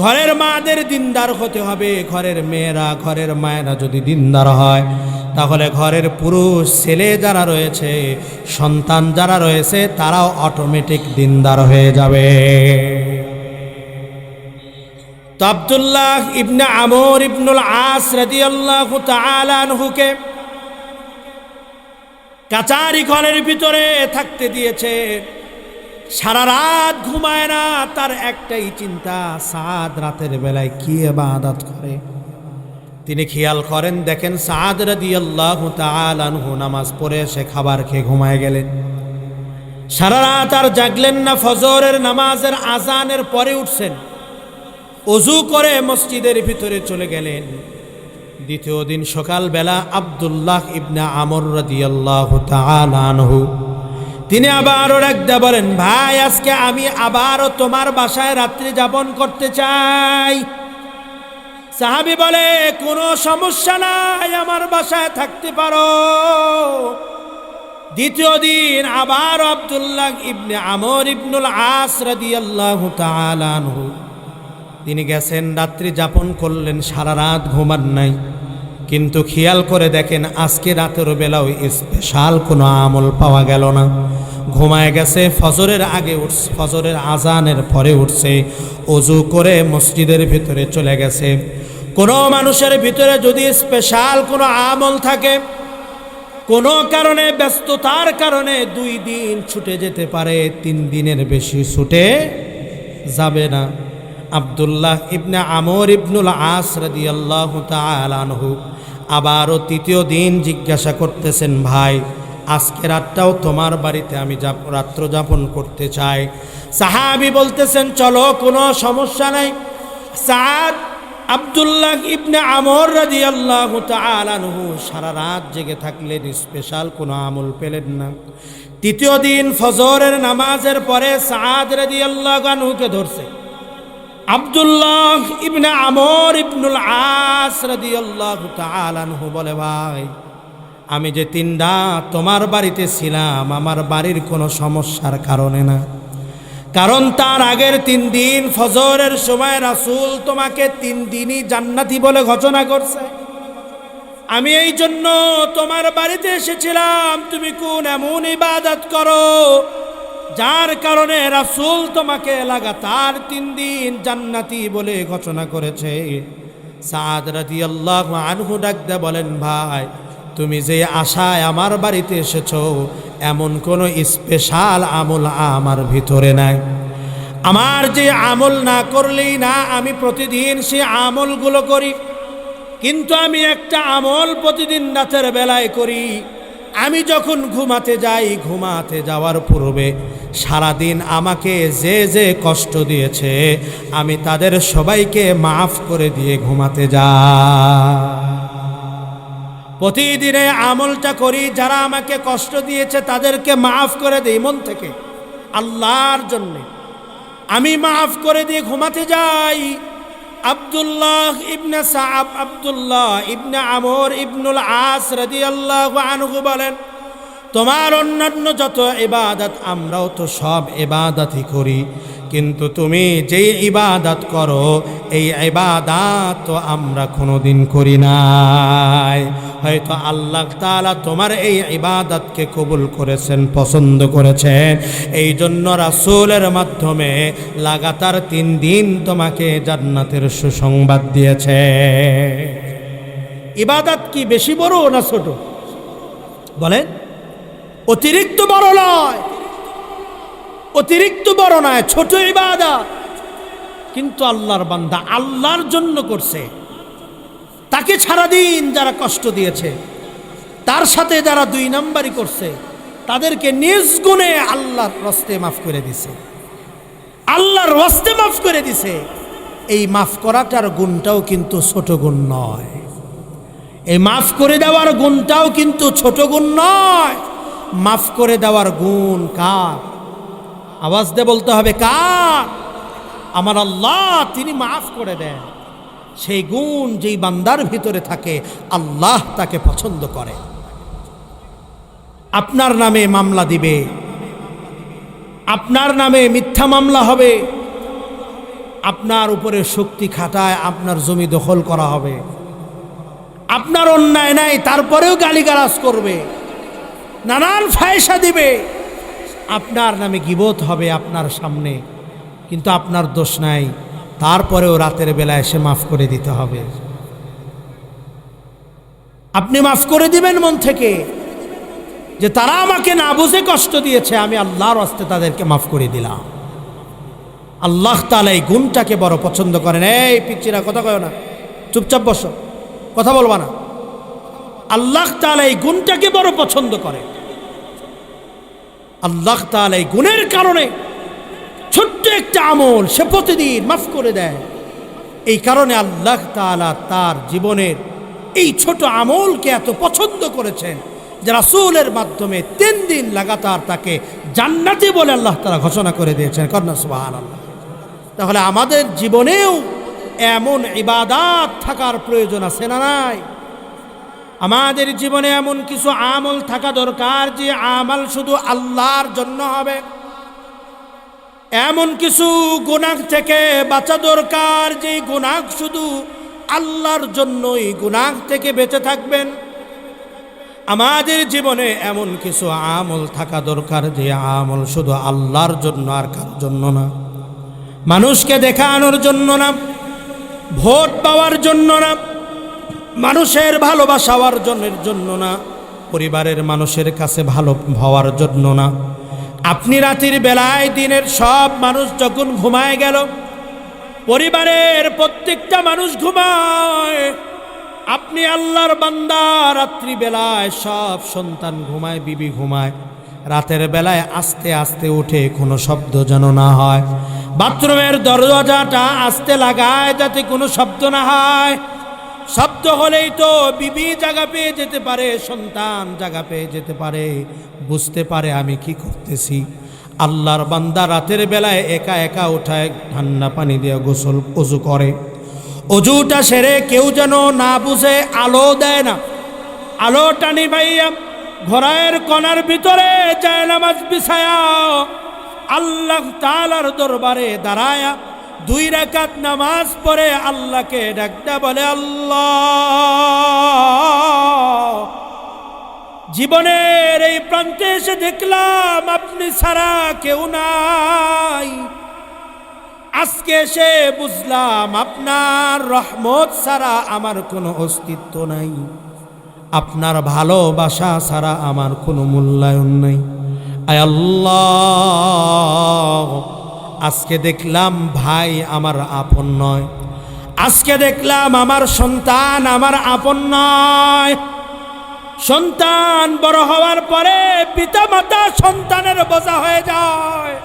[SPEAKER 1] ঘরের মাদের দিনদার হতে হবে। ঘরের মেয়েরা, ঘরের মায়েরা যদি দিনদার হয়, তাহলে ঘরের পুরুষ ছেলে যারা রয়েছে, সন্তান যারা রয়েছে, তারাও অটোমেটিক দিনদার হয়ে যাবে। তো আব্দুল্লাহ ইবনে আমর ইবনুল আস রাদিয়াল্লাহু তাআলা আনহুকে কাচারি ঘরের ভিতরে থাকতে দিয়েছে। সারা রাত ঘুমায় না, তার একটাই চিন্তা, সাদ রাতের বেলায় কি ইবাদত করে। তিনি খেয়াল করেন, দেখেন সাদ রাদিয়াল্লাহু তাআলা আনহু নামাজ পড়ে সে খাবার খেয়ে ঘুমায় গেলেন। সারা রাত আর জাগলেন না, ফজরের নামাজের আজানের পরে উঠছেন, ওযু করে মসজিদের ভিতরে চলে গেলেন। দ্বিতীয় দিন সকালবেলা আব্দুল্লাহ ইবনে আমর রাদিয়াল্লাহু তাআলা আনহু তিনি আবারও ডাকতে বলেন, ভাই আজকে আমি আবারও তোমার বাসায় রাত্রি যাপন করতে চাই। সাহাবী বলে, কোনো সমস্যা নাই, আমার বাসায় থাকতে পারো। দ্বিতীয় দিন আবার আব্দুল্লাহ ইবনে আমর ইবনুল আস রাদিয়াল্লাহু তাআলা আনহু তিনি গেছেন, রাত্রি যাপন করলেন, সারা রাত ঘুমান নাই। কিন্তু খেয়াল করে দেখেন আজকে রাতের বেলাও স্পেশাল কোনো আমল পাওয়া গেল না। ঘুমায় গেছে, ফজরের আগে উঠছে, ফজরের আজানের পরে উঠছে, ওযু করে মসজিদের ভিতরে চলে গেছে। কোনো মানুষের ভিতরে যদি স্পেশাল কোনো আমল থাকে, কোনো কারণে ব্যস্ততার কারণে 2 দিন ছুটে যেতে পারে, 3 দিনের বেশি ছুটে যাবে না। আব্দুল্লাহ ইবনে আমর ইবনুল আস রাদিয়াল্লাহু তাআলা আনহু আবারও তৃতীয় দিন জিজ্ঞাসা করতেছেন, ভাই আজকে রাতটাও তোমার বাড়িতে আমি রাত্র যাপন করতে চাই। সাহাবী বলতেছেন, চলো, কোনো সমস্যা নাই। সাদ আব্দুল্লাহ ইবনে আমর রাদিয়াল্লাহু তাআলা আনহু সারা রাত জেগে থাকলেন, স্পেশাল কোনো আমল পেলেন না। তৃতীয় দিন ফজরের নামাজের পরে সাদ রাদিয়াল্লাহু আনহুকে ধরছে। আব্দুল্লাহ ইবনে আমর ইবনুল আস রাদিয়াল্লাহু তাআলা আনহু বলে, ভাই আমি যে 3 রাত তোমার বাড়িতে ছিলাম, আমার বাড়ির কোনো সমস্যার কারণে না, কারণ তার আগের 3 দিন ফজরের সময় রাসূল তোমাকে 3 দিনই জান্নাতি বলে ঘোষণা করছে। আমি এই জন্য তোমার বাড়িতে এসেছিলাম, তুমি কোন এমন ইবাদত করো যার কারণে রাসূল তোমাকে লাগাতার 3 দিন জান্নাতি বলে ঘোষণা করেছে। সাদ রাদিয়াল্লাহু আনহু ডাকতে বলেন, ভাই তুমি যে আশায় আমার বাড়িতে এসেছো, এমন কোনো স্পেশাল আমল আমার ভিতরে নাই। আমার যে আমল না করলেই না, আমি প্রতিদিন সে আমলগুলো করি, কিন্তু আমি একটা আমল প্রতিদিন রাতের বেলায় করি। আমি যখন ঘুমাতে যাই, ঘুমাতে যাওয়ার পূর্বে সারাদিন আমাকে যে যে কষ্ট দিয়েছে, আমি তাদের সবাইকে মাফ করে দিয়ে ঘুমাতে যাই। প্রতিদিনে আমলটা করি, যারা আমাকে কষ্ট দিয়েছে তাদেরকে মাফ করে দিই মন থেকে, আল্লাহর জন্য আমি মাফ করে দিয়ে ঘুমাতে যাই। আব্দুল্লাহ ইবনে সাআব আব্দুল্লাহ ইবনে আমর ইবনুল আস রাদিয়াল্লাহু আনহু বলেন, তোমার অন্যান্য যত ইবাদত আমরাও তো সব ইবাদতই করি, কিন্তু তুমি যেই ইবাদত করো এই ইবাদত তো আমরা কোনোদিন করি নাই। হয়তো আল্লাহ তাআলা তোমার এই ইবাদতকে কবুল করেছেন, পছন্দ করেছেন, এই জন্য রাসূলের মাধ্যমে লাগাতার 3 দিন তোমাকে জান্নাতের সুসংবাদ দিয়েছে। ইবাদত কি বেশি বড় না ছোট? বলেন। অতিরিক্ত বড় নয়, অতিরিক্ত বড় নয়, ছোট ইবাদত, কিন্তু আল্লাহর বান্দা আল্লাহর জন্য করছে। তাকে সারাদিন যারা কষ্ট দিয়েছে, তার সাথে যারা 2 নাম্বারি করছে, তাদেরকে নিজ গুণে আল্লাহর রাস্তে মাফ করে দিছে, আল্লাহর রাস্তে মাফ করে দিছে। এই মাফ করাটার গুণটাও কিন্তু ছোট গুণ নয়, এই মাফ করে দেওয়ার গুণটাও কিন্তু ছোট গুণ নয়। মাফ করে দেওয়ার গুণ কার? আওয়াজ দিয়ে বলতে হবে কার? আমার আল্লাহ, তিনি মাফ করে দেন। সেই গুণ যেই বান্দার ভিতরে থাকে আল্লাহ তাকে পছন্দ করে। আপনার নামে মামলা দিবে, আপনার নামে মিথ্যা মামলা হবে, আপনার উপরে শক্তি খাটায় আপনার জমি দখল করা হবে, আপনার অন্যায় নাই তারপরেও গালিগালাজ করবে, নানান ফায়সা দিবে, আপনার নামে গীবত হবে আপনার সামনে, কিন্তু আপনার দোষ নাই, তারপরেও রাতের বেলা এসে মাফ করে দিতে হবে। আপনি মাফ করে দিবেন মন থেকে, যে তারা আমাকে না বুঝে কষ্ট দিয়েছে, আমি আল্লাহর রাস্তে তাদেরকে মাফ করে দিলাম। আল্লাহ তাআলা এই গুণটাকে বড় পছন্দ করেন। এই পিচ্চিরা কথা কয় না, চুপচাপ বসো, কথা বলবা না। আল্লাহ তাআলা এই গুণটাকে বড় পছন্দ করে। আল্লাহ তাআলা এই গুণের কারণে ছোট্ট একটা আমল সে প্রতিদিন মাফ করে দেয়। এই কারণে আল্লাহ তাআলা তার জীবনের এই ছোট আমলকে এত পছন্দ করেছেন যে রাসূলের মাধ্যমে 3 দিন লাগাতার তাকে জান্নাতি বলে আল্লাহ তাআলা ঘোষণা করে দিয়েছেন। কন্যা সুবহানাল্লাহ। তাহলে আমাদের জীবনেও এমন ইবাদত থাকার প্রয়োজন আছে না নাই? আমাদের জীবনে এমন কিছু আমল থাকা দরকার যে আমল শুধু আল্লাহর জন্য হবে। এমন কিছু গুনাহ থেকে বাঁচা দরকার যে গুনাহ শুধু আল্লাহর জন্যই, গুনাহ থেকে বেঁচে থাকবেন। আমাদের জীবনে এমন কিছু আমল থাকা দরকার যে আমল শুধু আল্লাহর জন্য, আর কারোর জন্য না, মানুষকে দেখানোর জন্য না, ভোট পাওয়ার জন্য না, মানুষের ভালোবাসা অর্জনের জন্য না, পরিবারের মানুষের কাছে ভালো হওয়ার জন্য না। আপনি রাতের বেলায় দিনের সব মানুষ যখন ঘুমায় গেল, পরিবারের প্রত্যেকটা মানুষ ঘুমায়, আপনি আল্লাহর বান্দা, রাত্রি বেলায় সব সন্তান ঘুমায়, বিবি ঘুমায়, রাতের বেলায় আস্তে আস্তে উঠে কোনো শব্দ যেন না হয়, বাথরুমের দরজাটা আস্তে লাগায় যাতে কোনো শব্দ না হয়। শব্দ হলেই তো বিবি জায়গা পেয়ে যেতে পারে, সন্তান জায়গা পেয়ে যেতে পারে, বুঝতে পারে আমি কি করতেছি। আল্লাহর বান্দা রাতের বেলায় একা একা উঠায় ঠান্ডা পানি দিয়ে গোসল ওযু করে, অজুটা সেরে কেউ যেন না বুঝে আলো দেয় না, আলোটা নিভাইয়া ঘরের কোণার ভিতরে যায় নামাজ বিছায়া আল্লাহ তাআলার দরবারে দাঁড়ায়া 2 রাকাত নামাজ পড়ে আল্লাহকে ডাকতে বলে, আল্লাহ, জীবনের এই প্রান্তে এসে দেখলাম আপনি ছাড়া কেউ নাই, আজকে এসে বুঝলাম আপনার রহমত ছাড়া আমার কোনো অস্তিত্ব নাই, আপনার ভালোবাসা ছাড়া আমার কোনো মূল্যায়ন নাই। আয় আল্লাহ, আজকে দেখলাম ভাই আমার আপন নয়, আজকে দেখলাম আমার সন্তান আমার আপন নয়। সন্তান বড় হওয়ার পরে পিতা মাতা সন্তানের বোঝা হয়ে যায়।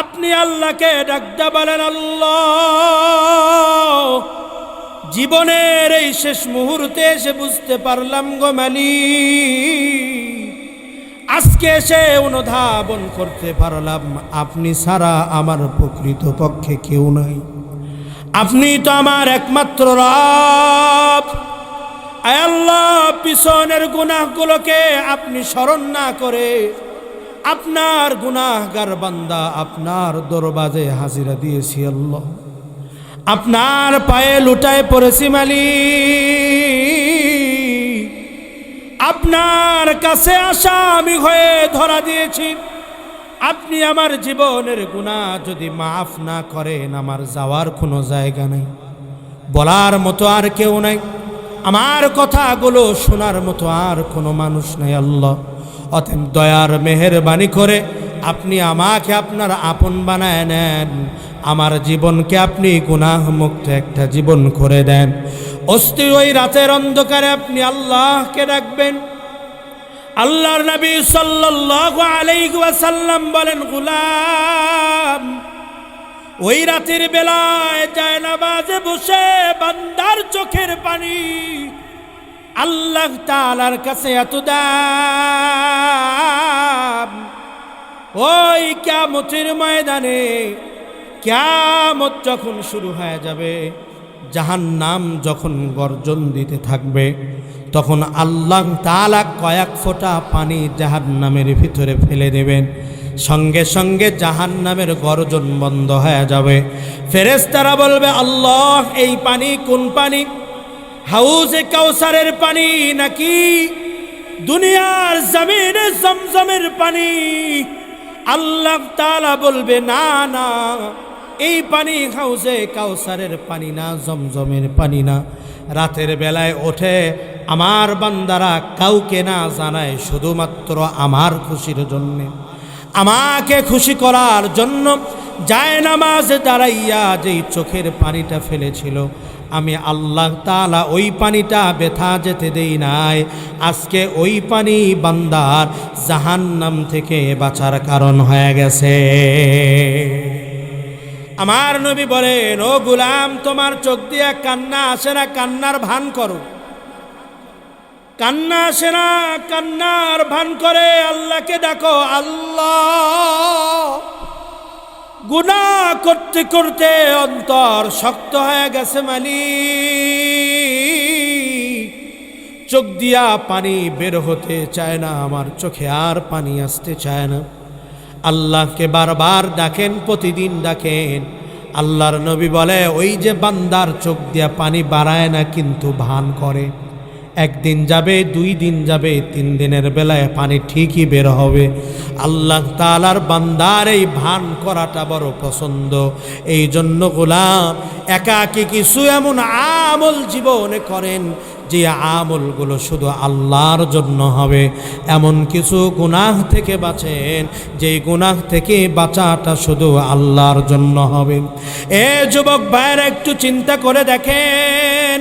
[SPEAKER 1] আপনি আল্লাহকে ডাকতে বলেন, আল্লাহ, জীবনের এই শেষ মুহূর্তে এসে বুঝতে পারলাম গো মালিক, আজকে এসে অনুধাবন করতে পারলাম আপনি ছাড়া আমার প্রকৃত পক্ষে কেউ নাই, আপনি তো আমার একমাত্র রব। আয় আল্লাহ, পিছনের গুনাহগুলোকে আপনি স্মরণ না করে আপনার গুনাহগার বান্দা আপনার দরবাজে হাজিরা দিয়েছি আল্লাহ, আপনার পায়ে লুটায় পড়েছি মালিক, আপনার কাছে আসামি হয়ে ধরা দিয়েছি। আপনি আমার জীবনের গুনাহ যদি মাফ না করেন আমার যাওয়ার কোনো জায়গা নেই, বলার মতো আর কেউ নাই, আমার কথাগুলো শোনার মতো আর কোনো মানুষ নাই আল্লাহ। অতএব দয়ার মেহেরবানি করে আপনি আমাকে আপনার আপন বানায় নেন, আমার জীবনকে আপনি গুনাহ মুক্ত একটা জীবন করে দেন। অস্থির ওই রাতের অন্ধকারে আপনি আল্লাহকে ডাকবেন। আল্লাহর নবী সাল্লাল্লাহু আলাইহি ওয়াসাল্লাম বলেন, গোলাম ওই রাতের বেলায় যায় নামাজে বসে বান্দার চোখের পানি আল্লাহ তাআলার কাছে এত দাম, ওই কিয়ামতের ময়দানে কিয়ামত যখন শুরু হয়ে যাবে, জাহান্নাম যখন গর্জন দিতে থাকবে, তখন আল্লাহ তাআলা কয়েক ফোঁটা পানি জাহান্নামের ভিতরে ফেলে দেবেন, সঙ্গে সঙ্গে জাহান্নামের গর্জন বন্ধ হয়ে যাবে। ফেরেশতারা বলবে, আল্লাহ এই পানি কোন পানি? হাউজে কাউসারের পানি নাকি দুনিয়ার জমিনে জমজমের পানি? আল্লাহ তাআলা বলবে, না না, এই পানি হাউজে কাউসারের পানি না, জমজমের পানি না। রাতের বেলায় ওঠে আমার বান্দারা কাউকে না জানায়, শুধুমাত্র আমার খুশির জন্য, আমাকে খুশি করার জন্য যায় নামাজে দাঁড়াইয়া যেই চোখের পানিটা ফেলেছিল, আমি আল্লাহ তাআলা ওই পানিটা ব্যথা যেতে দেই নাই। আজকে ওই পানি বান্দার জাহান্নাম থেকে বাঁচার কারণ হয়ে গেছে। আমার নবী বলেন, ও গোলাম তোমার চোখ দিয়া কান্না আসে না, কান্নার ভান করো। কান্না আসে না, কান্নার ভান করে আল্লাহকে ডাকো। আল্লাহ গুনাহ করতে করতে অন্তর শক্ত হয়ে গেছে মালিক, চোখ দিয়া পানি বের হতে চায় না, আমার চোখে আর পানি আসতে চায় না। আল্লাহকে বারবার ডাকেন, প্রতিদিন ডাকেন। আল্লাহর নবী বলে, ওই যে বান্দার চোখ দিয়া পানি বাড়ায় না কিন্তু ভান করে, একদিন যাবে, 2 দিন যাবে, 3 দিনের বেলায় পানি ঠিকই বের হবে। আল্লাহ তাআলার বান্দার এই ভান করাটা বড় পছন্দ। এই জন্য গোলাম একাকী কিছু এমন আমল জীবনে করেন যে আমলগুলো শুধু আল্লাহর জন্য হবে, এমন কিছু গুনাহ থেকে বাঁচেন যেই গুনাহ থেকে বাঁচাটা শুধু আল্লাহর জন্য হবে। এ যুবক ভাইরা একটু চিন্তা করে দেখেন,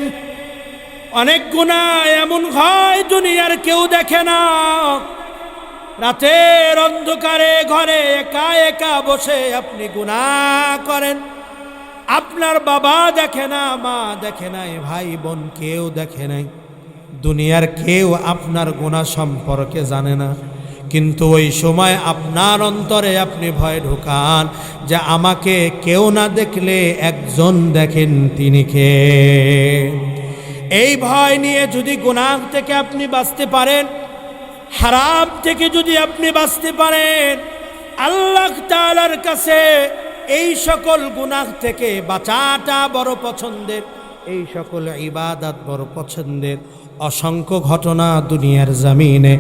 [SPEAKER 1] অনেক গুনাহ এমন হয় দুনিয়ার কেউ দেখে না। রাতের অন্ধকারে ঘরে একা একা বসে আপনি গুনাহ করেন, আপনার বাবা দেখে না, মা দেখে নাই, ভাই বোন কেউ দেখে নাই, দুনিয়ার কেউ আপনার গুনাহ সম্পর্কে জানে না। কিন্তু ওই সময় আপনার অন্তরে আপনি ভয় ঢোকান যে আমাকে কেউ না দেখলে একজন দেখেন, তিনি কে? এই ভয় নিয়ে যদি গুনাহ থেকে আপনি বাঁচতে পারেন, হারাম থেকে যদি আপনি বাঁচতে পারেন, আল্লাহ তাআলার কাছে এই সকল গুনাহ থেকে বাঁচাটা বড় পছন্দের, এই সকল ইবাদত বড় পছন্দের। অসংখ্য ঘটনা দুনিয়ার জমিনে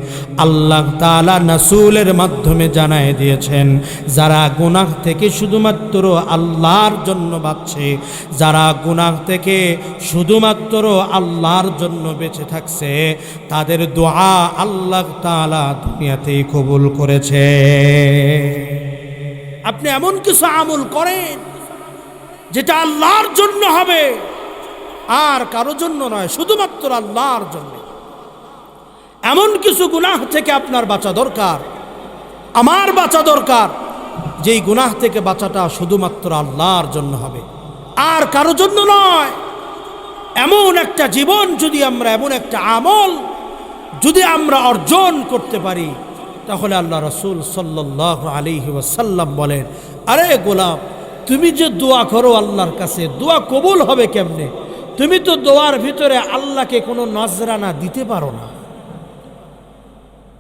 [SPEAKER 1] আল্লাহ তাআলা রাসূলের মাধ্যমে জানায় দিয়েছেন। যারা গুনাহ থেকে শুধুমাত্র আল্লাহর জন্য বাঁচছে, যারা গুনাহ থেকে শুধুমাত্র আল্লাহর জন্য বেঁচে থাকছে, তাদের দোয়া আল্লাহ তাআলা দুনিয়াতেই কবুল করেছে। আপনি এমন কিছু আমল করেন যেটা আল্লাহর জন্য হবে, আর কারো জন্য নয়, শুধুমাত্র আল্লাহর জন্য। এমন কিছু গুনাহ থেকে আপনার বাঁচা দরকার, আমার বাঁচা দরকার, যেই গুনাহ থেকে বাঁচাটা শুধুমাত্র আল্লাহর জন্য হবে, আর কারো জন্য নয়। এমন একটা জীবন যদি আমরা, এমন একটা আমল যদি আমরা অর্জন করতে পারি, তাহলে আল্লাহ রাসূল সাল্লাল্লাহু আলাইহি ওয়াসাল্লাম বলেন, আরে গোলাম তুমি যে দোয়া করো আল্লাহর কাছে, দোয়া কবুল হবে কেমনে? তুমি তো দোয়ার ভিতরে আল্লাহকে কোনো নজরানা দিতে পারো না।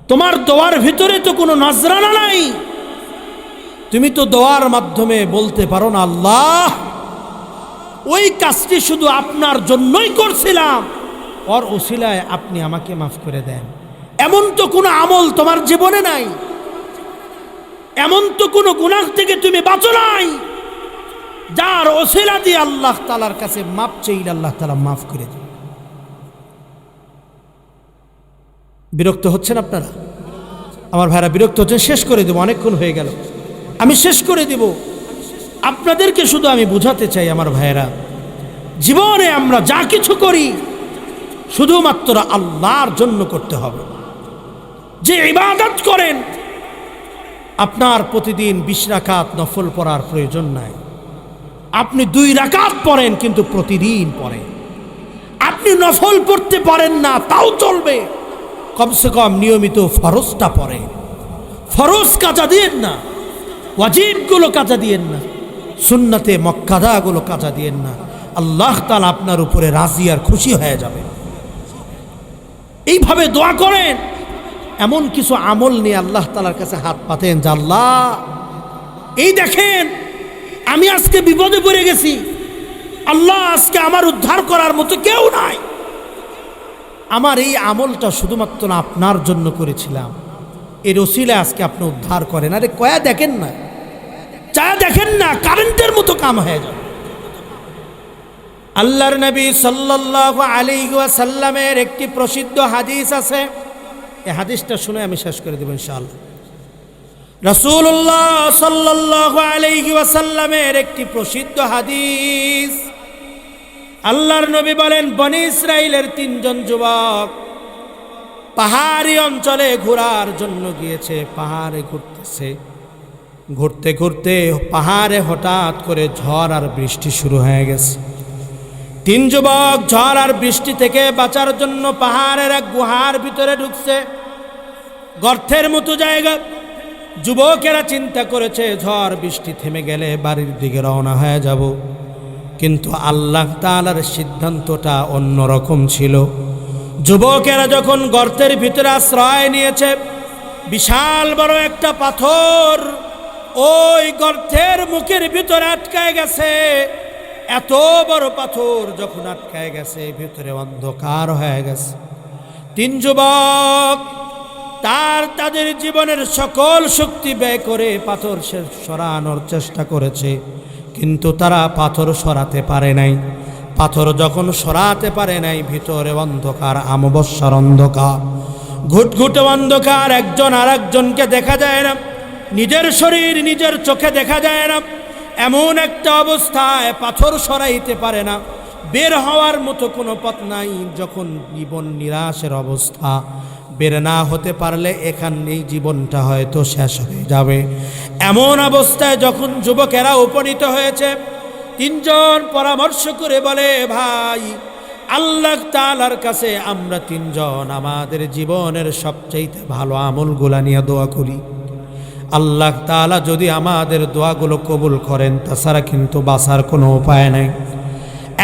[SPEAKER 1] তোমার দোয়ার ভিতরে তো কোনো নজরানা নাই, তুমি তো দোয়ার মাধ্যমে বলতে পারো না, আল্লাহ ওই কাজটি শুধু আপনার জন্যই করছিলাম, ওর ওসিলায় আপনি আমাকে মাফ করে দেন। এমন তো কোনো আমল তোমার জীবনে নাই, এমন তো কোনো গুনাহ থেকে তুমি বাঁচো নাই যার ওসিলা দিয়ে আল্লাহ তাআলার কাছে মাফ চাইলে আল্লাহ তাআলা মাফ করে দেন। বিরক্ত হচ্ছেন আপনারা? আমার ভাইরা বিরক্ত হচ্ছেন? শেষ করে দেব, অনেকক্ষণ হয়ে গেল, আমি শেষ করে দেব। আপনাদেরকে শুধু আমি বুঝাতে চাই আমার ভাইয়েরা, জীবনে আমরা যা কিছু করি শুধুমাত্র আল্লাহর জন্য করতে হবে। যে ইবাদত করেন, আপনার প্রতিদিন 20 রাকাত নফল পড়ার প্রয়োজন নাই, আপনি 2 রাকাত পড়েন কিন্তু প্রতিদিন পড়েন। আপনি নফল পড়তে পারেন না তাও চলবে, কমসে কম নিয়মিত ফরজটা পড়েন। ফরজ কাজা দিয়েন না, ওয়াজিবগুলো কাজা দিয়েন না, সুন্নাতে মুক্কাদাগুলো কাজা দিয়েন না, আল্লাহ তাআলা আপনার উপরে রাজি আর খুশি হয়ে যাবে। এইভাবে দোয়া করেন, এমন কিছু আমল নিয়ে আল্লাহ তাআলার কাছে হাত পাতেন যে আল্লাহ এই দেখেন আমি আজকে বিপদে পড়ে গেছি, আল্লাহ আজকে আমার উদ্ধার করার মতো কেউ নাই, আমার এই আমলটা শুধুমাত্র আপনার জন্য করেছিলাম, এর ওসিলায় আজকে আপনি উদ্ধার করেন। আরে কয়া দেখেন না, চা দেখেন না, কারেন্টের মতো কাম হয়ে যাবে। আল্লাহর নবী সাল্লাল্লাহু আলাইহি ওয়াসাল্লামের একটি প্রসিদ্ধ হাদিস আছে, এই হাদিসটা শুনে আমি শেষ করে দেব ইনশাআল্লাহ। রাসূলুল্লাহ সাল্লাল্লাহু আলাইহি ওয়াসাল্লামের একটি প্রসিদ্ধ হাদিস, আল্লাহর নবী বলেন, বনি ইসরাইলের 3 জন যুবক পাহাড়ি অঞ্চলে ঘোরার জন্য গিয়েছে। পাহাড়ে ঘুরতেছে, ঘুরতে ঘুরতে পাহাড়ে হঠাৎ করে ঝড় আর বৃষ্টি শুরু হয়ে গেছে। 3 যুবক ঝড় আর বৃষ্টি থেকে বাঁচার জন্য পাহাড়ের এক গুহার ভিতরে ঢুকছে, গর্তের মতো জায়গা। যুবকেরা চিন্তা করেছে ঝড় বৃষ্টি থেমে গেলে বাড়ির দিকে রওনা হয়ে যাব, কিন্তু আল্লাহ তাআলার সিদ্ধান্তটা অন্যরকম ছিল। যুবকেরা যখন গর্তের ভিতরে আশ্রয় নিয়েছে, বিশাল বড় একটা পাথর ওই গর্তের মুখের ভিতরে আটকায় গেছে। এত বড় পাথর যখন আটকায় গেছে, ভিতরে অন্ধকার হয়ে গেছে। 3 যুবক তাদের জীবনের সকল শক্তি ব্যয় করে পাথর সরানোর চেষ্টা করেছে, কিন্তু তারা পাথর সরাতে পারে নাই। পাথর যখন সরাতে পারে নাই, ভিতরে অন্ধকার, অমাবস্যার অন্ধকার, ঘুটঘুটে অন্ধকার, একজন আর একজনকে দেখা যায় না, নিজের শরীর নিজের চোখে দেখা যায় না, এমন একটা অবস্থায় পাথর সরাইতে পারে না, বের হওয়ার মতো কোনো পথ নাই। যখন জীবন নিরাশের অবস্থা, বের না হতে পারলে এখানেই জীবনটা হয়তো শেষ হয়ে যাবে, এমন অবস্থায় যখন যুবকেরা উপনীত হয়েছে, 3 জন পরামর্শ করে বলে, ভাই আল্লাহ তাআলার কাছে আমরা 3 জন আমাদের জীবনের সবচাইতে ভালো আমলগুলা নিয়ে দোয়া করি। আল্লাহ তাআলা যদি আমাদের দোয়াগুলো কবুল করেন, তাছাড়া কিন্তু বাঁচার কোনো উপায় নাই।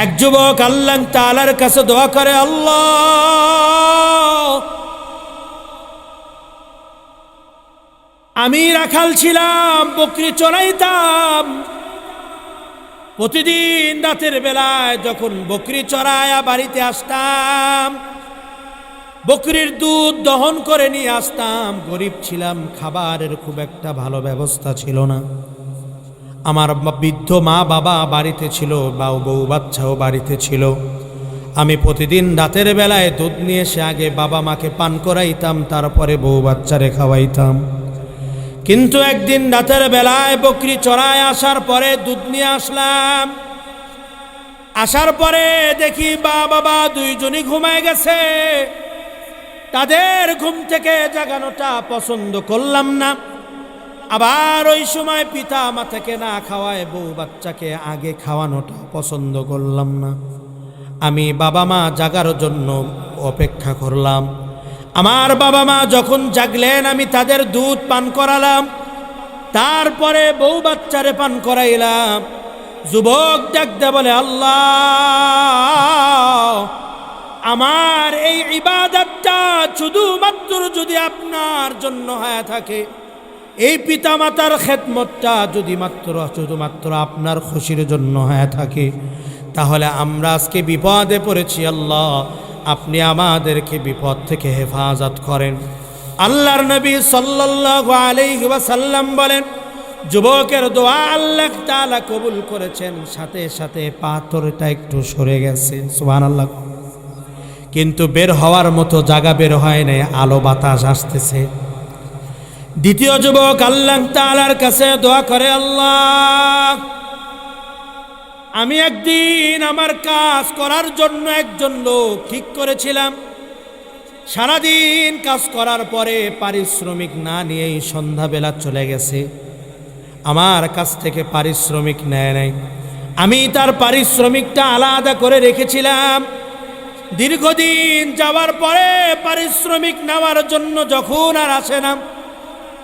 [SPEAKER 1] এক যুবক আল্লাহ তাআলার কাছে দোয়া করে, আল্লাহ আমি রাখাল ছিলাম, বকরি চড়াইতাম, প্রতিদিন রাতের বেলায় যখন বকরি চড়ায়া বাড়িতে আসতাম, বকরির দুধ দহন করে নিয়ে আসতাম। গরিব ছিলাম, খাবারের খুব একটা ভালো ব্যবস্থা ছিল না। আমার বৃদ্ধ মা বাবা বাড়িতে ছিল, বউ বাচ্চাও বাড়িতে ছিল। আমি প্রতিদিন রাতের বেলায় দুধ নিয়ে এসে আগে বাবা মাকে পান করাইতাম, তারপরে বউ বাচ্চারে খাওয়াইতাম। কিন্তু একদিন রাতের বেলায় বকরি চড়ায় আসার পরে দুধ নিয়ে আসলাম, আসার পরে দেখি বাবা 2 জনই ঘুমায় গেছে। তাদের ঘুম থেকে জাগানোটা পছন্দ করলাম না। আবার ওই সময় পিতা মাতাকে না খাওয়ায় বউ বাচ্চাকে আগে খাওয়ানোটা পছন্দ করলাম না। আমি বাবা মা জাগার জন্য অপেক্ষা করলাম। আমার বাবা মা যখন জাগলেন, আমি তাদের দুধ পান করালাম, তারপরে বউ বাচ্চারে পান করাইলাম। যুবক ডাকতে বলে, আল্লাহ আমার এই ইবাদতটা শুধুমাত্র যদি আপনার জন্য হয়ে থাকে, এই পিতামাতার খেদমতটা যদি শুধুমাত্র আপনার খুশির জন্য হয়ে থাকে, তাহলে আমরা আজকে বিপদে পড়েছি। আল্লাহ, আপনি আমাদেরকে বিপদ থেকে হেফাজত করেন। আল্লাহর নবী সাল্লাল্লাহু আলাইহি ওয়াসাল্লাম বলেন, যুবকের দোয়া আল্লাহ তাআলা কবুল করেছেন, সাথে সাথে পাথরটা একটু সরে গেছে, সুবহানাল্লাহ। কিন্তু বের হওয়ার মতো জায়গা বের হয় নাই, আলো বাতাস আসতেছে। দ্বিতীয় যুবক আল্লাহ তাআলার কাছে দোয়া করে, আল্লাহ, আমি একদিন আমার কাজ করার জন্য একজন লোক ঠিক করেছিলাম, সারাদিন কাজ করার পরে পারিশ্রমিক না নিয়েই সন্ধ্যাবেলা চলে গেছে, আমার কাছ থেকে পারিশ্রমিক নেয় নাই। আমি তার পারিশ্রমিকটা আলাদা করে রেখেছিলাম। দীর্ঘদিন যাওয়ার পরে পারিশ্রমিক নেওয়ার জন্য যখন আর আসে না,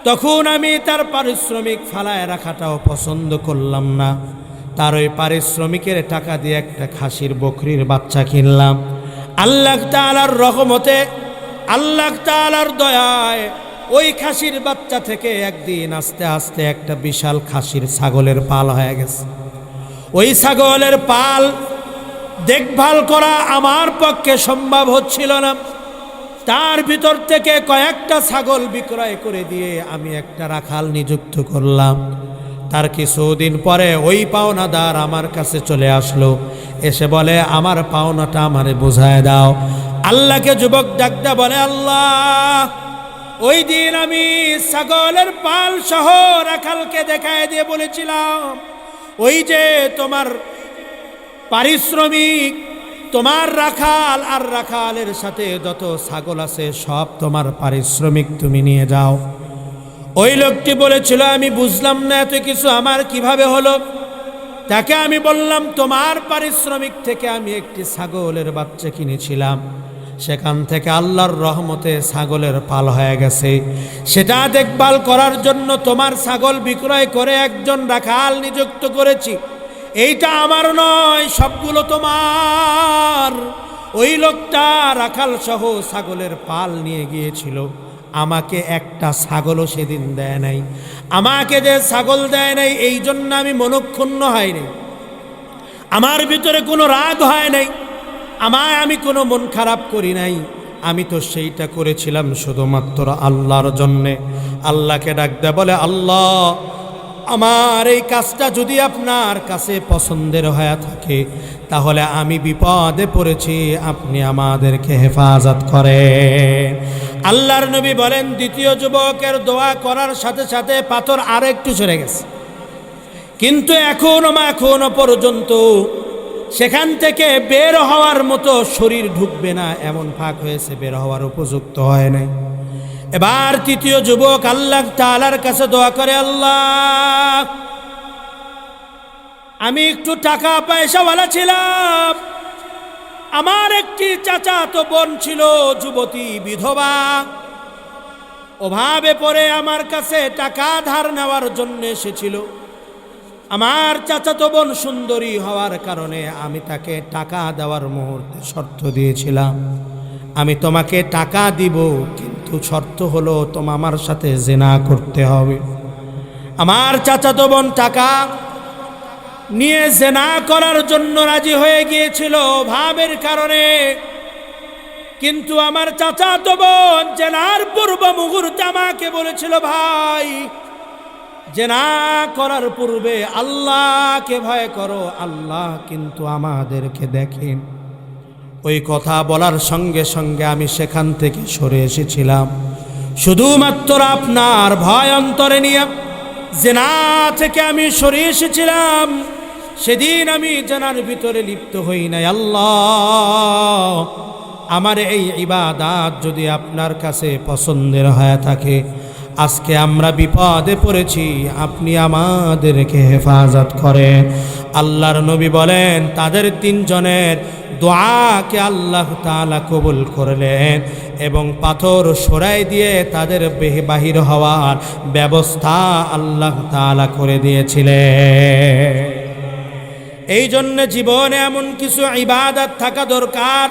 [SPEAKER 1] তখন আমি তার পারিশ্রমিক ফালায় রাখাটাও পছন্দ করলাম না। তার ওই পারিশ্রমিকের টাকা দিয়ে একটা খাসির বকরির বাচ্চা কিনলাম। আল্লাহ তাআলার রহমতে, আল্লাহ তাআলার দয়ায় ওই খাসির বাচ্চা থেকে একদিন আস্তে আস্তে একটা বিশাল খাসির ছাগলের পাল হয়ে গেছে। ওই ছাগলের পাল দেখভাল করা আমার পক্ষে সম্ভব হচ্ছিল না। তার ভিতর থেকে কয়েকটা ছাগল বিক্রয় করে দিয়ে আমি একটা রাখাল নিযুক্ত করলাম। তার কিছুদিন পরে ওই পাওনাদার আমার কাছে চলে আসলো, এসে বলে, আমার পাওনাটা আমারে বুঝায় দাও। আল্লাহকে যুবক ডাকতে বলে, আল্লাহ, ওই দিন আমি ছাগলের পাল সহ রাখালকে দেখায় দিয়ে বলেছিলাম, ওই যে তোমার পারিশ্রমিক, তোমার রাখাল আর রাখালের সাথে যত ছাগল আছে সব তোমার পারিশ্রমিক, তুমি নিয়ে যাও। ওই লোকটি বলেছিল, আমি বুঝলাম না এত কিছু আমার কিভাবে হলো। তাকে আমি বললাম, তোমার পারিশ্রমিক থেকে আমি একটি ছাগলের বাচ্চা কিনেছিলাম, সেখান থেকে আল্লাহর রহমতে ছাগলের পাল হয়ে গেছে। সেটা দেখভাল করার জন্য তোমার ছাগল বিক্রয় করে একজন রাখাল নিযুক্ত করেছি। এইটা আমার নয়, সবগুলো তোমার। ওই লোকটা রাখাল সহ ছাগলের পাল নিয়ে গিয়েছিল, আমাকে একটা ছাগলও সেদিন দেয় নাই। আমাকে যে ছাগল দেয় নাই, এই জন্য আমি মনক্ষুণ্ণ হয় নাই, আমার ভিতরে কোনো রাগ হয় নাই, আমি কোনো মন খারাপ করি নাই। আমি তো সেইটা করেছিলাম শুধুমাত্র আল্লাহর জন্যে। আল্লাহকে ডাকতে বলে, আল্লাহ, আমার এই কাজটা যদি আপনার কাছে পছন্দের হয়ে থাকে, তাহলে আমি বিপদে পড়েছি, আপনি আমাদেরকে হেফাজত করেন। আল্লাহর নবী বলেন, দ্বিতীয় যুবকের দোয়া করার সাথে সাথে পাথর আরেকটু সরে গেছে, কিন্তু এখনো পর্যন্ত সেখান থেকে বের হওয়ার মতো শরীর ঢুকবে না এমন ফাঁক হয়েছে, বের হওয়ার উপযুক্ত হয় নাই। এবার তৃতীয় যুবক আল্লাহ তাআলার কাছে দোয়া করে, আল্লাহ, আমি একটু টাকা পয়সাওয়ালা ছিলাম, আমার একটি চাচাতো বোন ছিল, যুবতী বিধবা, অভাবে পড়ে আমার কাছে টাকা ধার নেওয়ার জন্য এসেছিল। আমার চাচাতো বোন সুন্দরী হওয়ার কারণে আমি তাকে টাকা দেওয়ার মুহূর্তে শর্ত দিয়েছিলাম, আমি তোমাকে টাকা দিব, কিন্তু শর্ত হলো তোমার আমার সাথে জিনা করতে হবে। আমার চাচাতো বোন টাকা নিয়ে জিনা করার জন্য রাজি হয়ে গিয়েছিল ভাবের কারণে, কিন্তু আমার চাচাতো বোন জিনার পূর্ব মুহূর্তে আমাকে বলেছিল, ভাই, জিনা করার পূর্বে আল্লাহকে ভয় করো, আল্লাহ কিন্তু আমাদেরকে দেখেন। ওই কথা বলার সঙ্গে সঙ্গে আমি সেখান থেকে সরে এসেছিলাম, শুধুমাত্র আপনার ভয় অন্তরে নিয়ে জিনা থেকে আমি সরে এসেছিলাম। সেদিন আমি জিনার ভিতরে লিপ্ত হই নাই। আল্লাহ, আমার এই ইবাদত যদি আপনার কাছে পছন্দের হয়ে থাকে, আজকে আমরা বিপদে পড়েছি, আপনি আমাদেরকে হেফাজত করেন। আল্লাহর নবী বলেন, তাদের তিনজনের দোয়াকে আল্লাহ তাআলা কবুল করলেন এবং পাথর সরাই দিয়ে তাদের বাহির হওয়ার ব্যবস্থা আল্লাহ তাআলা করে দিয়েছিলেন। এই জন্য জীবনে এমন কিছু ইবাদত থাকা দরকার,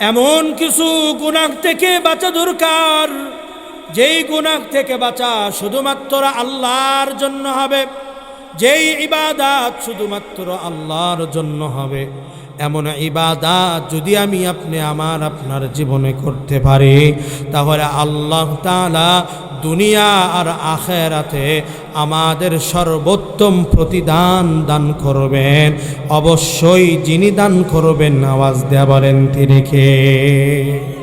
[SPEAKER 1] এমন কিছু গুনাহ থেকে বাঁচা দরকার, যেই গুনাহ থেকে বাঁচা শুধুমাত্র আল্লাহর জন্য হবে, যেই ইবাদত শুধুমাত্র আল্লাহর জন্য হবে। এমন ইবাদত যদি আমি আপনার জীবনে করতে পারি, তাহলে আল্লাহ তাআলা দুনিয়া আর আখিরাতে আমাদের সর্বোত্তম প্রতিদান দান করবেন। অবশ্যই যিনি দান করবেন, আওয়াজ দেয়া বলেন তিনি কে?